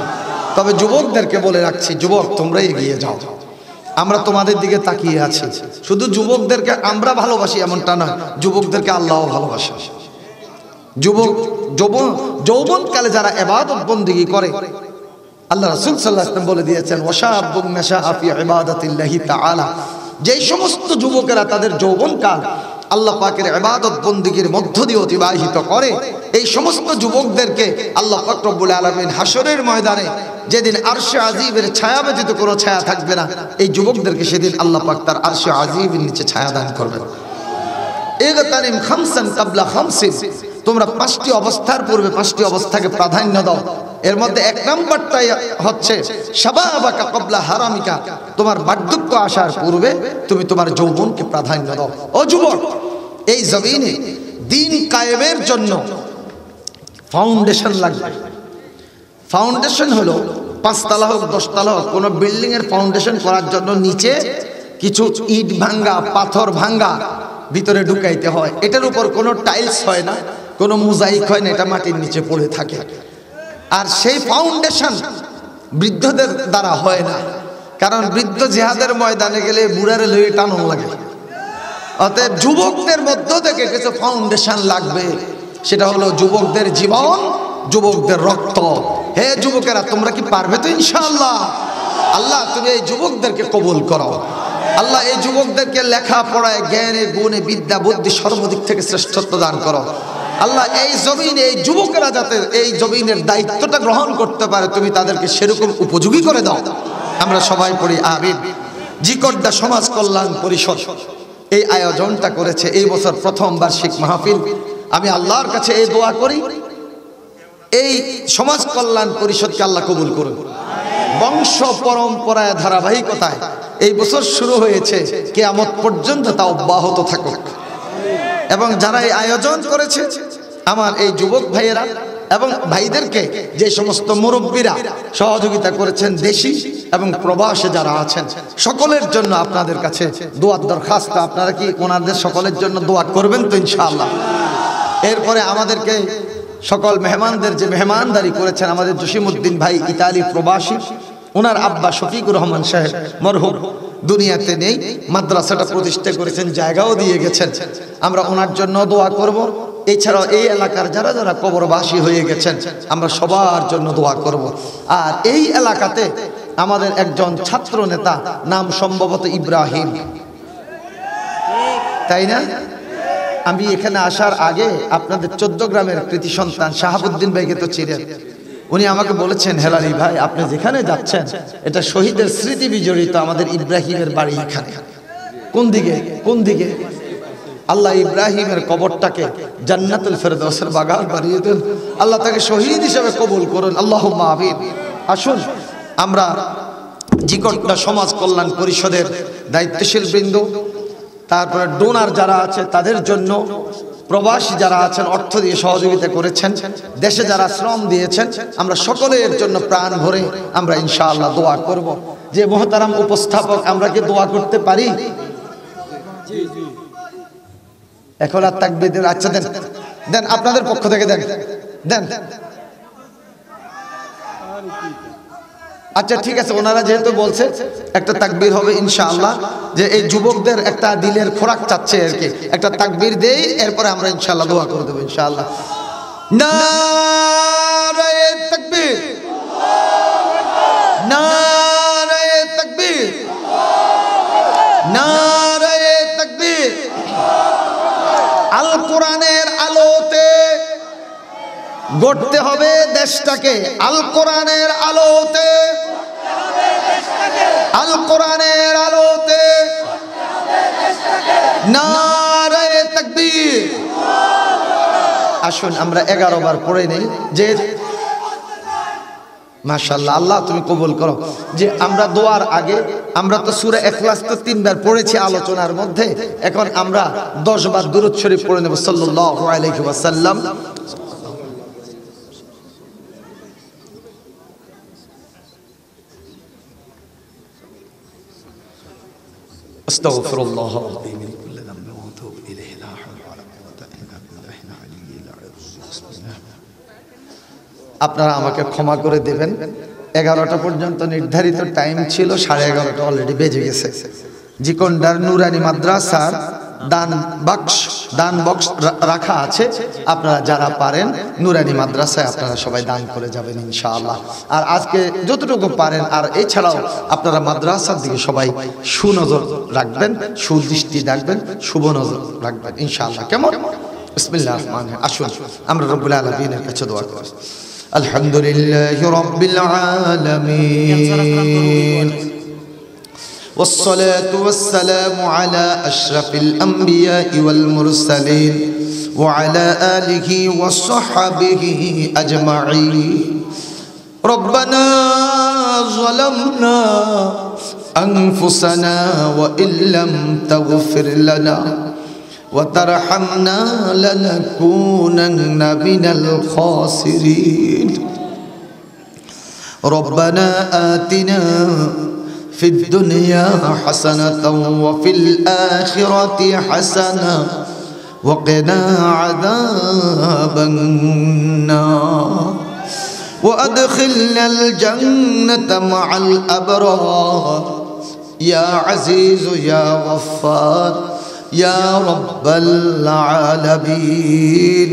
তবে যুবকদেরকে বলে রাখছি, যুবক তোমরা এগিয়ে যাও, আমরা তোমাদের দিকে তাকিয়ে আছি। শুধু যুবকদেরকে আমরা ভালোবাসি এমনটা নয়, যুবকদেরকে আল্লাহও ভালোবাসে। যৌবনকালে যারা ইবাদত বন্দেগী করে, আল্লাহ রাসূল সাল্লাল্লাহু আলাইহি ওয়াসাল্লাম বলে দিয়েছেন ওয়াশাবুন নাশাআ ফি ইবাদাতিল্লাহি তাআলা, যেই সমস্ত যুবকেরা তাদের যৌবনকাল আল্লাহ পাকের ইবাদত বন্দেগীর মধ্য দিয়ে অতিবাহিত করে, এই সমস্ত যুবকদেরকে আল্লাহ পাক রব্বুল আলামিন হাসরের ময়দানে, যেদিন আরশে আজিমের ছায়া ব্যতীত কোনো ছায়া থাকবে না, এই যুবকদেরকে সেদিন আল্লাহ পাক তার আরশে আজিমের নিচে ছায়া দান করবেন। ইগতানিম খামসান ক্বাবলা খামসিন, তোমরা 5টি অবস্থার পূর্বে 5টি অবস্থাকে প্রাধান্য দাও। এর মধ্যে 1 নাম্বারটাই হচ্ছে শাবাবাকা ক্বাবলা হারামিকা, তোমার বার্ধক্য আসার পূর্বে তুমি তোমার যৌবনকে প্রাধান্য দাও। ও যুবক, এই জমিনে দ্বীন কায়েমের জন্য ফাউন্ডেশন লাগবে। ফাউন্ডেশন হলো 5 তলা হোক 10 তলা হোক, কোনো বিল্ডিং এর ফাউন্ডেশন করার জন্য নিচে কিছু ইট ভাঙ্গা, পাথর ভাঙ্গা ভিতরে ঢুকাইতে হয়। এটার উপর কোনো টাইলস হয় না, কোনো মোজাইক হয় না, এটা মাটির নিচে পড়ে থাকে। আর সেই ফাউন্ডেশন বৃদ্ধদের দ্বারা হয় না, কারণ বৃদ্ধ জিহাদের ময়দানে গেলে বুড়ারে লইয়ে টানন লাগে। অতএব যুবকদের মধ্য থেকে কিছু ফাউন্ডেশন লাগবে, সেটা হলো যুবকদের জীবন, যুবকদের রক্ত। হে যুবকেরা, তোমরা কি পারবে তো ইনশাআল্লাহ? আল্লাহ তুমি এই যুবকদেরকে কবুল করো। আল্লাহ এই যুবকদেরকে লেখাপড়ায়, জ্ঞানে, গুণে, বিদ্যা, বুদ্ধি সর্বদিক থেকে শ্রেষ্ঠত্ব দান করো। আল্লাহ এই জমিনে এই যুবকেরা যাতে এই জমিনের দায়িত্বটা গ্রহণ করতে পারে, তুমি তাদেরকে সেরকম উপযোগী করে দাও। আমরা সবাই পড়ি আমিন। জিকড্ডা সমাজ কল্যাণ পরিষদ এই আয়োজনটা করেছে, এই বছর প্রথম বার্ষিক মাহফিল। আমি আল্লাহর কাছে এই দোয়া করি, এই সমাজ কল্যাণ পরিষদকে আল্লাহ কবুল করুন। বংশ পরম্পরায় ধারাবাহিকতায় এই বছর শুরু হয়েছে, কিয়ামত পর্যন্ত তা অব্যাহত থাকুক। এবং যারা এই আয়োজন করেছে, আমার এই যুবক ভাইয়েরা এবং ভাইদেরকে যে সমস্ত মুরব্বীরা সহযোগিতা করেছেন, দেশি এবং প্রবাসে যারা আছেন, সকলের জন্য আপনাদের কাছে দোয়ার দরখাস্ত। আপনারা কি ওনাদের সকলের জন্য দোয়া করবেন তো ইনশাআল্লাহ? এরপরে আমাদেরকে সকল মেহমানদের যে মেহমানদারি করেছেন, আমাদের জসিমউদ্দিন ভাই ইতালি প্রবাসী, ওনার আব্বা শফিকুর রহমান সাহেব মরহুম, দুনিয়াতে নেই, মাদ্রাসাটা প্রতিষ্ঠা করেছেন, জায়গাও দিয়ে গেছেন। আমরা ওনার জন্য দোয়া করব। এছাড়াও এই এলাকার যারা যারা কবরবাসী হয়ে গেছেন আমরা সবার জন্য দোয়া করব। আর এই এলাকাতে আমাদের একজন ছাত্র নেতা, নাম সম্ভবত ইব্রাহিম, তাই না? আমি এখানে আসার আগে আপনাদের 14 গ্রামের কৃতি সন্তান শাহাবুদ্দিন ভাইকে তো চিনেন। উনি আমাকে বলেছেন, হেলালি ভাই আপনি যেখানে যাচ্ছেন এটা শহীদের স্মৃতি বিজড়িত, আমাদের ইব্রাহিমের বাড়ি এখানে। কোন দিকে? কোন দিকে? আল্লাহ ইব্রাহিমের কবরটাকে জান্নাতুল ফেরদৌসের বাগান বানিয়ে দেন। আল্লাহ তাকে শহীদ হিসেবে কবুল করুন, আল্লাহুম্মা আমিন। আসুন আমরা জিকট্টা সমাজ কল্যাণ পরিষদের দায়িত্বশীল বৃন্দ, তারপরে ডোনার যারা আছে তাদের জন্য, প্রবাসী যারা আছেন অর্থ দিয়ে সহযোগিতা করেছেন, দেশে যারা শ্রম দিয়েছেন, আমরা সকলের জন্য প্রাণ ভরে আমরা ইনশাআল্লাহ দোয়া করব। যে মুহতারাম উপস্থাপক, আমরা কি দোয়া করতে পারি? এখন আর তাকবীর, আচ্ছা দেন দেন, আপনাদের পক্ষ থেকে দেন দেন। আচ্ছা ঠিক আছে, ওনারা যেহেতু বলছে একটা তাকবীর হবে ইনশাআল্লাহ, যে এই যুবকদের একটা দিলের খোরাক চাচ্ছে আর কি, একটা তাকবীর দেই, এরপরে আমরা ইনশাআল্লাহ দোয়া করে দেবো ইনশাআল্লাহ। নারায়ে তাকবীর, নারায়ে তাকবীর, নারায়ে তাকবীর। আল কোরআনের আলোতে গড়তে হবে দেশটাকে, আল কোরআনের আলোতে, আল কোরআনের আলোতে। নারায়ে তাকবীর। আসুন আমরা 11 বার পড়ে নেই, যে মাশাআল্লাহ, আল্লাহ তুমি কবুল করো। যে আমরা দোয়ার আগে আমরা তো সূরা ইখলাস তো 3 বার পড়েছি আলোচনার মধ্যে, এখন আমরা 10 বার দুরূদ শরীফ পড়ে নেব সাল্লাল্লাহু আলাইহি ওয়াসাল্লাম। আস্তাগফিরুল্লাহ রাব্বি মিন কুল্লি যামবি ওয়া আতুবু ইলাইহি, লা হাওলা ওয়া লা কুওয়াতা ইল্লা বিল্লাহিল আলিয়্যিল আযীম। আপনারা আমাকে ক্ষমা করে দেবেন, 11টা পর্যন্ত নির্ধারিত টাইম ছিল, 11:30 অলরেডি বেজে গেছে। জিকন্ডার নুরানি মাদ্রাসার দান বক্স রাখা আছে, আপনারা যারা পারেন নুরানি মাদ্রাসায় আপনারা সবাই দান করে যাবেন ইনশাআল্লাহ। আর আজকে যতটুকু পারেন, আর এছাড়াও আপনারা মাদ্রাসার দিকে সবাই সুনজর রাখবেন, সুদৃষ্টি রাখবেন, শুভ নজর রাখবেন ইনশাআল্লাহ। কেমন? বিসমিল্লাহির রহমানির রহিম। আসুন আমরা রব্বুল আলামিনের কাছে দোয়া করি। আলহামদুলিল্লাহি রাব্বিল আলামিন, والصلاة والسلام على أشرف الأنبياء والمرسلين وعلى آله وصحبه أجمعين. ربنا ظلمنا أنفسنا وإن لم تغفر لنا وترحمنا لنكونن من الخاسرين. ربنا آتنا في الدنيا حسنة وفي الآخرة حسنة وقنا عذاب النار وأدخلنا الجنة مع الأبرار يا عزيز يا غفار يا رب العالمين.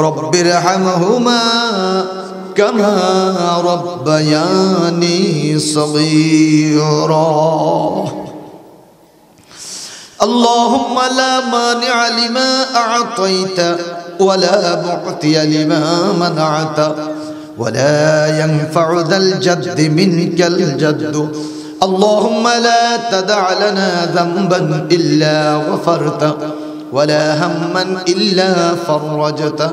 رب ارحمهما كما ربياني صغيرا. اللهم لا مانع لما أعطيت ولا معطي لما منعت ولا ينفع ذا الجد منك الجد. اللهم لا تدع لنا ذنبا إلا غفرته ولا هما إلا فرجته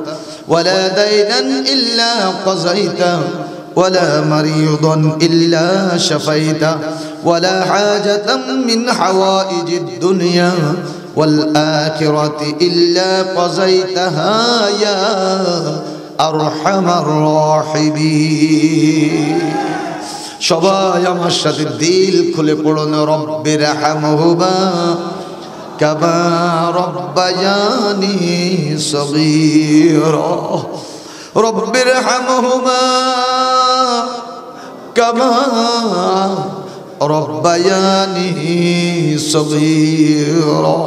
ولا دينا إلا قضيته ولا مريضا إلا شفيته ولا حاجة من حوائج الدنيا والآخرة إلا قضيتها يا أرحم الراحمين. সবাই আমার সাথে দিল খুলে পড়ুন, রব্বির রহমহুমা কামা রব্বায়ানি সগীরা. রব্বির রহমহুমা কামা রব্বায়ানি সগীরা।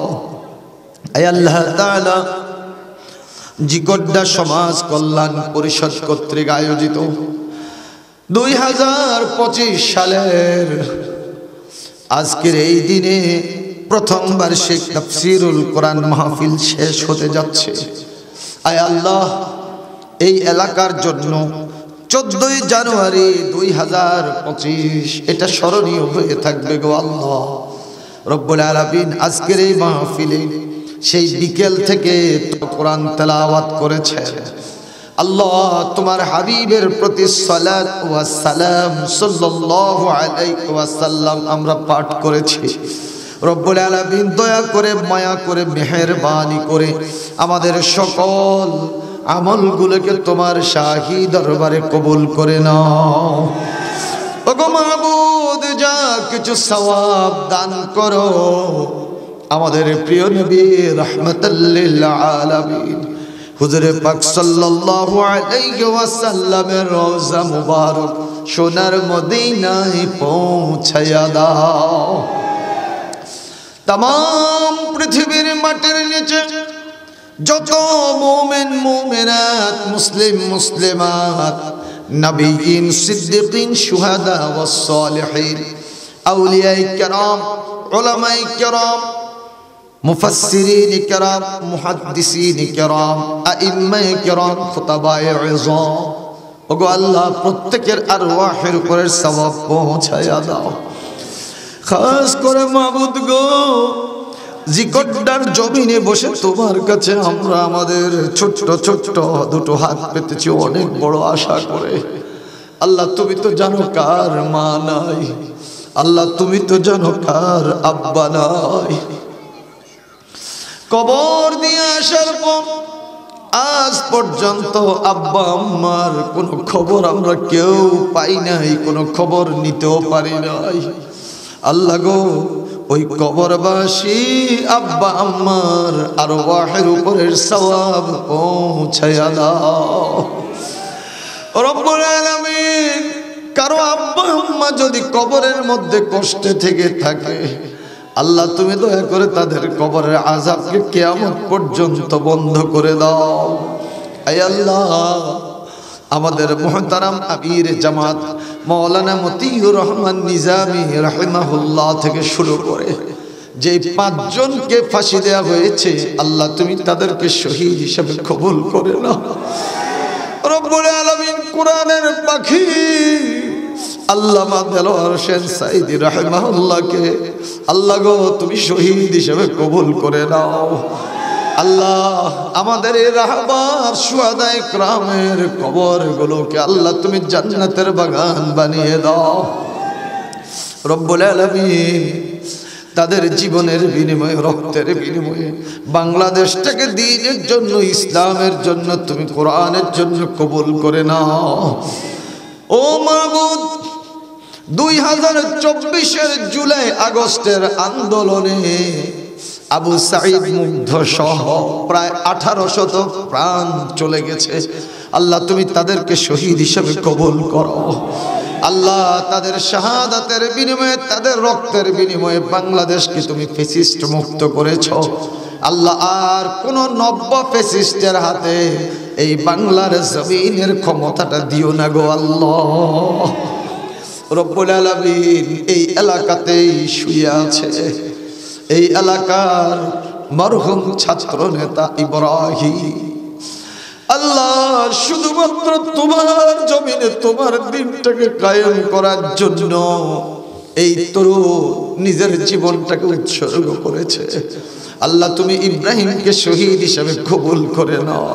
আয় আল্লাহ তাআলা, জিগড্ডা সমাজ কল্যাণ পরিষদ কর্তৃক আয়োজিত 2025 সালের আজকের এই দিনে প্রথম বার্ষিক তাফসীরুল কোরআন মাহফিল শেষ হতে যাচ্ছে। আয় আল্লাহ, এই এলাকার জন্য 14ই জানুয়ারি 2025 এটা স্মরণীয় হয়ে থাকবে গো আল্লাহ রব্বুল আলামিন। আজকের এই মাহফিলে সেই বিকেল থেকে কোরআন তেলাওয়াত করেছে। আল্লাহ, তোমার হাবিবের প্রতি সালাত ওয়া সালাম সাল্লাল্লাহু আলাইহি ওয়াসাল্লাম আমরা পাঠ করেছি। রব্বুল আলামিন দয়া করে, মায়া করে, মেহেরবানি করে আমাদের সকল আমলগুলোকে তোমার শাহী দরবারে কবুল করে নাও। ওগো মাবুদ, যা কিছু সওয়াব দান করো আমাদের প্রিয় নবী রাহমাতাল লিল আলামিন হুজুরে পাক সাল্লাল্লাহু আলাইহি ওয়াসাল্লামের রওজা মুবারক সোনার মদিনায় পৌঁছায়া দাও। तमाम পৃথিবীর মাটির নিচে যত মুমিন মুমিনাত, মুসলিম মুসলিমাত, নবীন, সিদ্দিকিন, শুহাদা ওয়াস সালিহিন, আউলিয়ায়ে কেরাম, উলামায়ে কেরাম, মুফাসসিরিন কেরাম, মুহাদ্দিসিন কেরাম, আইম্মায়ে কেরাম, খুতাবায়ে ইযম, ওগো আল্লাহ প্রত্যেকের আরওয়াহের উপরে সওয়াব পৌঁছায়া দাও। খাস করে মাবুদ গো, জিকড্ডার জমিনে বসে তোমার কাছে আমরা আমাদের ছোট্ট ছোট্ট দুটো হাত পেতেছি অনেক বড় আশা করে। আল্লাহ, তুমি তো জানো কার মা নাই, আল্লাহ তুমি তো জানো কার আব্বা নাই। কবর দিয়ে আসার পর আজ পর্যন্ত আব্বা আম্মার কোনো খবর আমরা কেউ পাই নাই, কোনো খবর নিতেও পারি নাই। আল্লাহ গো, ওই কবরবাসী আব্বা আম্মার আরওয়াহের উপরের সওয়াব পৌঁছায়া দাও রব্বুল আলামিন। কারো আব্বা আম্মা যদি কবরের মধ্যে কষ্টে থেকে থাকে, আল্লাহ তুমি দয়া করে তাদের কবরের আযাবকে কিয়ামত পর্যন্ত বন্ধ করে দাও। আয় আল্লাহ, আমাদের মুহতারাম আমির জামাত মাওলানা মতিউর রহমান নিজামী রাহিমাহুল্লাহ থেকে শুরু করে যে 5 জনকে ফাঁসি দেওয়া হয়েছে, আল্লাহ তুমি তাদেরকে শহীদ হিসেবে কবুল করে নাও রব্বুল আলামিন। কোরআনের পাখি আল্লামা দেলোয়ার হোসেন সাঈদী রাহিমাহুল্লাহকে আল্লাহ গো তুমি শহীদ হিসেবে কবুল করে নাও। আল্লাহ, আমাদের এই রাহবার শুহাদায়ে কেরামের কবরগুলোকে আল্লাহ তুমি জান্নাতের বাগান বানিয়ে দাও রব্বুল আলামিন। তাদের জীবনের বিনিময়ে, রক্তের বিনিময়ে বাংলাদেশটাকে দ্বীনের জন্য, ইসলামের জন্য, তুমি কোরআনের জন্য কবুল করে নাও। ও মাবুদ, 2024-এর জুলাই আগস্টের আন্দোলনে আবু সাঈদ মুগ্ধ সহ প্রায় 1800 প্রাণ চলে গেছে। আল্লাহ তুমি তাদেরকে শহীদ হিসেবে কবুল করো। আল্লাহ, তাদের শাহাদাতের বিনিময়ে, তাদের রক্তের বিনিময়ে বাংলাদেশকে তুমি ফ্যাসিস্ট মুক্ত করেছো। আল্লাহ, আর কোন নব্য ফ্যাসিস্টের হাতে এই বাংলার জমিনের ক্ষমতাটা দিও না গো আল্লাহ রব্বুল আলামিন। এই এলাকাতেই শুয়ে আছে এই এলাকার মরহুম ছাত্র নেতা ইব্রাহিম। আল্লাহ, শুধুমাত্র তোমার জমিনে তোমার দিনটাকে কায়েম করার জন্য এই তরুণ নিজের জীবনটাকে উৎসর্গ করেছে। আল্লাহ, তুমি ইব্রাহিমকে শহীদ হিসেবে কবুল করে নাও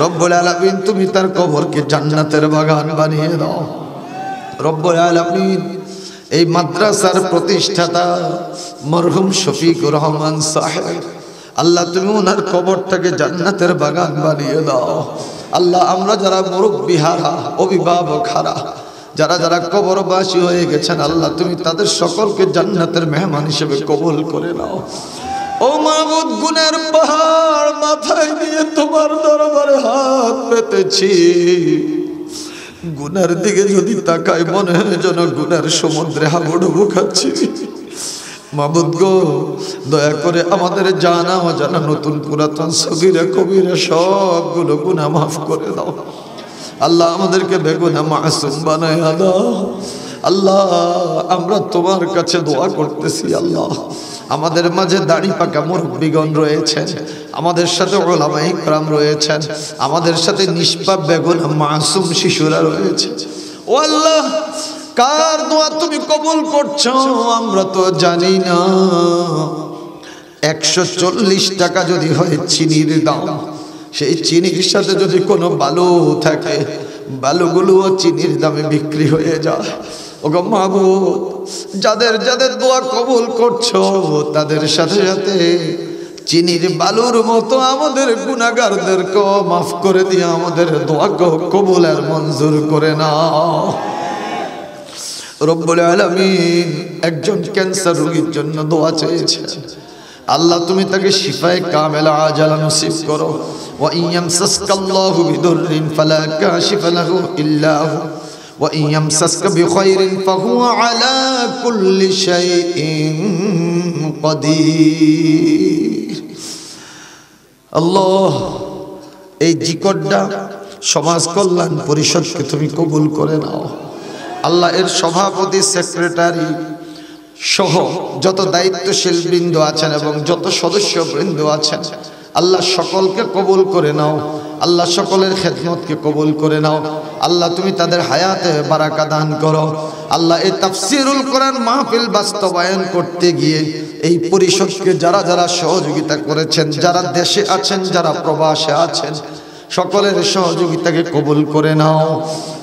রব্বুল আলামিন। তুমি তার কবরকে জান্নাতের বাগান বানিয়ে দাও রব্বুল আলামিন। এই মাদ্রাসার প্রতিষ্ঠাতা মরহুম শফিকুর রহমান সাহেব, আল্লাহ তুমি ওনার কবরটাকে জান্নাতের বাগান বানিয়ে দাও। আল্লাহ, আমরা যারা মুরব্বি হারা, অভিভাবক হারা, যারা যারা কবরবাসী হয়ে গেছেন, আল্লাহ তুমি তাদের সকলকে জান্নাতের মেহমান হিসেবে কবুল করে নাও। ও মাবুদ, গুনার পাহাড় মাথায় নিয়ে তোমার দরবারে হাত পেতেছি। গুনার দিকে যদি তাকাই মনে হয় যেন গুনার সমুদ্রে হাবুডুবু খাচ্ছি। মাবুদ গো, দয়া করে আমাদের জানা অজানা নতুন পুরাতন সগীরা কবিরা সবগুলো গুনাহ মাফ করে দাও। আল্লাহ আমাদেরকে বেগুনাহ মাসুম বানায় দাও। আল্লাহ আমরা তোমার কাছে দোয়া করতেছি। আল্লাহ আমাদের মাঝে দাড়ি পাকা মুরব্বিগণ রয়েছেন, আমাদের সাথে উলামায়ে ইকরাম রয়েছেন, আমাদের সাথে নিষ্পাপ বেগুনাহ মাসুম শিশুরা রয়েছে। ও আল্লাহ, কার দোয়া তুমি কবুল করছো আমরা তো জানি না। 140 টাকা যদি হয় চিনির দাম, সেই চিনির সাথে যদি কোনো বালু থাকে, বালুগুলোও চিনির দামে বিক্রি হয়ে যায়। ওগো মাবুদ, যাদের যাদের দোয়া কবুল করছো তাদের সাথে সাথে চিনির বালুর মতো আমাদের গুনাহগারদেরকে মাফ করে দিয়ে আমাদের দোয়াকে কবুল আর মঞ্জুর করে নাও। রব্বুল আলামিন একজন ক্যান্সার রোগীর জন্য দোয়া চেয়েছেন। আল্লাহ তুমি তাকে শিফায়ে কামেলা আজালা নসিব করো। ওয়া ইয়ামসাসকাল্লাহু বিদুররিন ফালা কাশিফা লাহু ইল্লা হু ওয়া ইয়ামসাসকা বিখাইরিন ফাহুয়া আলা কুল্লি শাইইন কাদির। আল্লাহ, এই জিকরটা সমাজ কল্যাণ পরিষদকে তুমি কবুল করে নাও। আল্লাহ, এর সভাপতি, সেক্রেটারি সহ যত দায়িত্বশীল বৃন্দ আছেন এবং যত সদস্য বৃন্দ আছেন, আল্লাহ সকলকে কবুল করে নাও। আল্লাহ সকলের খেদমতকে কবুল করে নাও। আল্লাহ তুমি তাদের হায়াতে বারাকা দান করো। আল্লাহ এই তাফসীরুল কোরআন মাহফিল বাস্তবায়ন করতে গিয়ে এই পরিষদকে যারা যারা সহযোগিতা করেছেন, যারা দেশে আছেন, যারা প্রবাসে আছেন, সকলের সহযোগিতাকে কবুল করে নাও।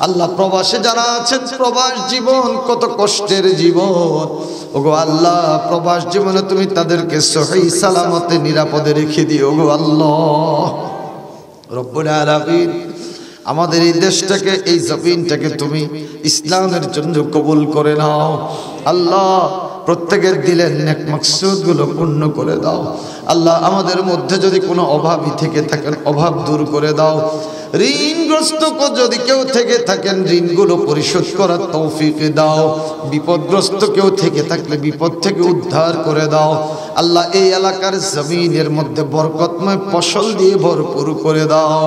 আল্লাহ প্রবাসে যারা আছেন, প্রবাস জীবন কত কষ্টের জীবন। ওগো আল্লাহ, প্রবাস জীবনে তুমি তাদেরকে সহি সালামতে নিরাপদে রেখে দিও গো আল্লাহ রব্বুল আলামিন। আমাদের এই দেশটাকে, এই জমিনটাকে তুমি ইসলামের জন্য কবুল করে নাও। আল্লাহ প্রত্যেকের দিলের নেক মাকসুদগুলো পূর্ণ করে দাও। আল্লাহ আমাদের মধ্যে যদি কোনো অভাবী থেকে থাকেন, অভাব দূর করে দাও। ঋণগ্রস্ত যদি কেউ থেকে থাকেন, ঋণগুলো পরিশোধ করার তৌফিক দাও। বিপদগ্রস্ত কেউ থেকে থাকলে বিপদ থেকে উদ্ধার করে দাও। আল্লাহ এই এলাকার জমিনের মধ্যে বরকতময় ফসল দিয়ে ভরপুর করে দাও।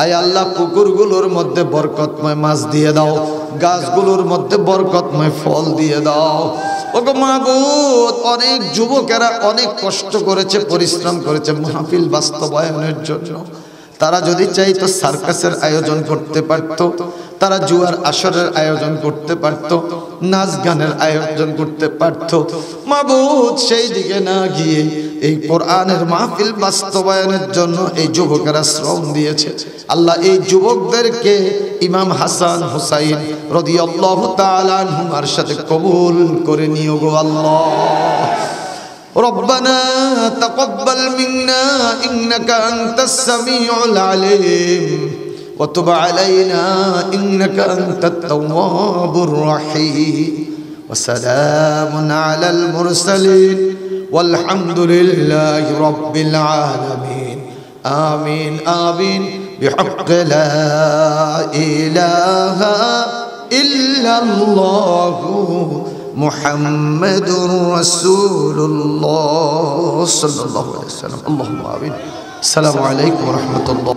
আয় আল্লাহ, পুকুরগুলোর মধ্যে বরকতময় মাছ দিয়ে দাও, গাছগুলোর মধ্যে বরকতময় ফল দিয়ে দাও। ওগো মাবুদ, অনেক যুবকেরা অনেক কষ্ট করেছে, পরিশ্রম করেছে মাহফিল বাস্তবায়নের জন্য। তারা যদি চাইতো সার্কাসের আয়োজন করতে পারত, তারা জুয়ার আসরের আয়োজন করতে পারত, নাচ গানের আয়োজন করতে পারত। মাবুদ, সেই দিকে না গিয়ে এই কোরআনের মাহফিল বাস্তবায়নের জন্য এই যুবকেরা শ্রম দিয়েছে। আল্লাহ এই যুবকদেরকে ইমাম হাসান হুসাইন রাদিয়াল্লাহু তাআলা আনহুমার সাথে কবুল করে নিও গো আল্লাহ। ربنا تقبل منا إنك أنت السميع العليم وتب علينا إنك أنت التواب الرحيم وسلام على المرسلين والحمد لله رب العالمين آمين آمين بحق لا إله إلا الله محمد رسول الله صلى الله عليه وسلم اللهم آمين السلام عليكم ورحمة الله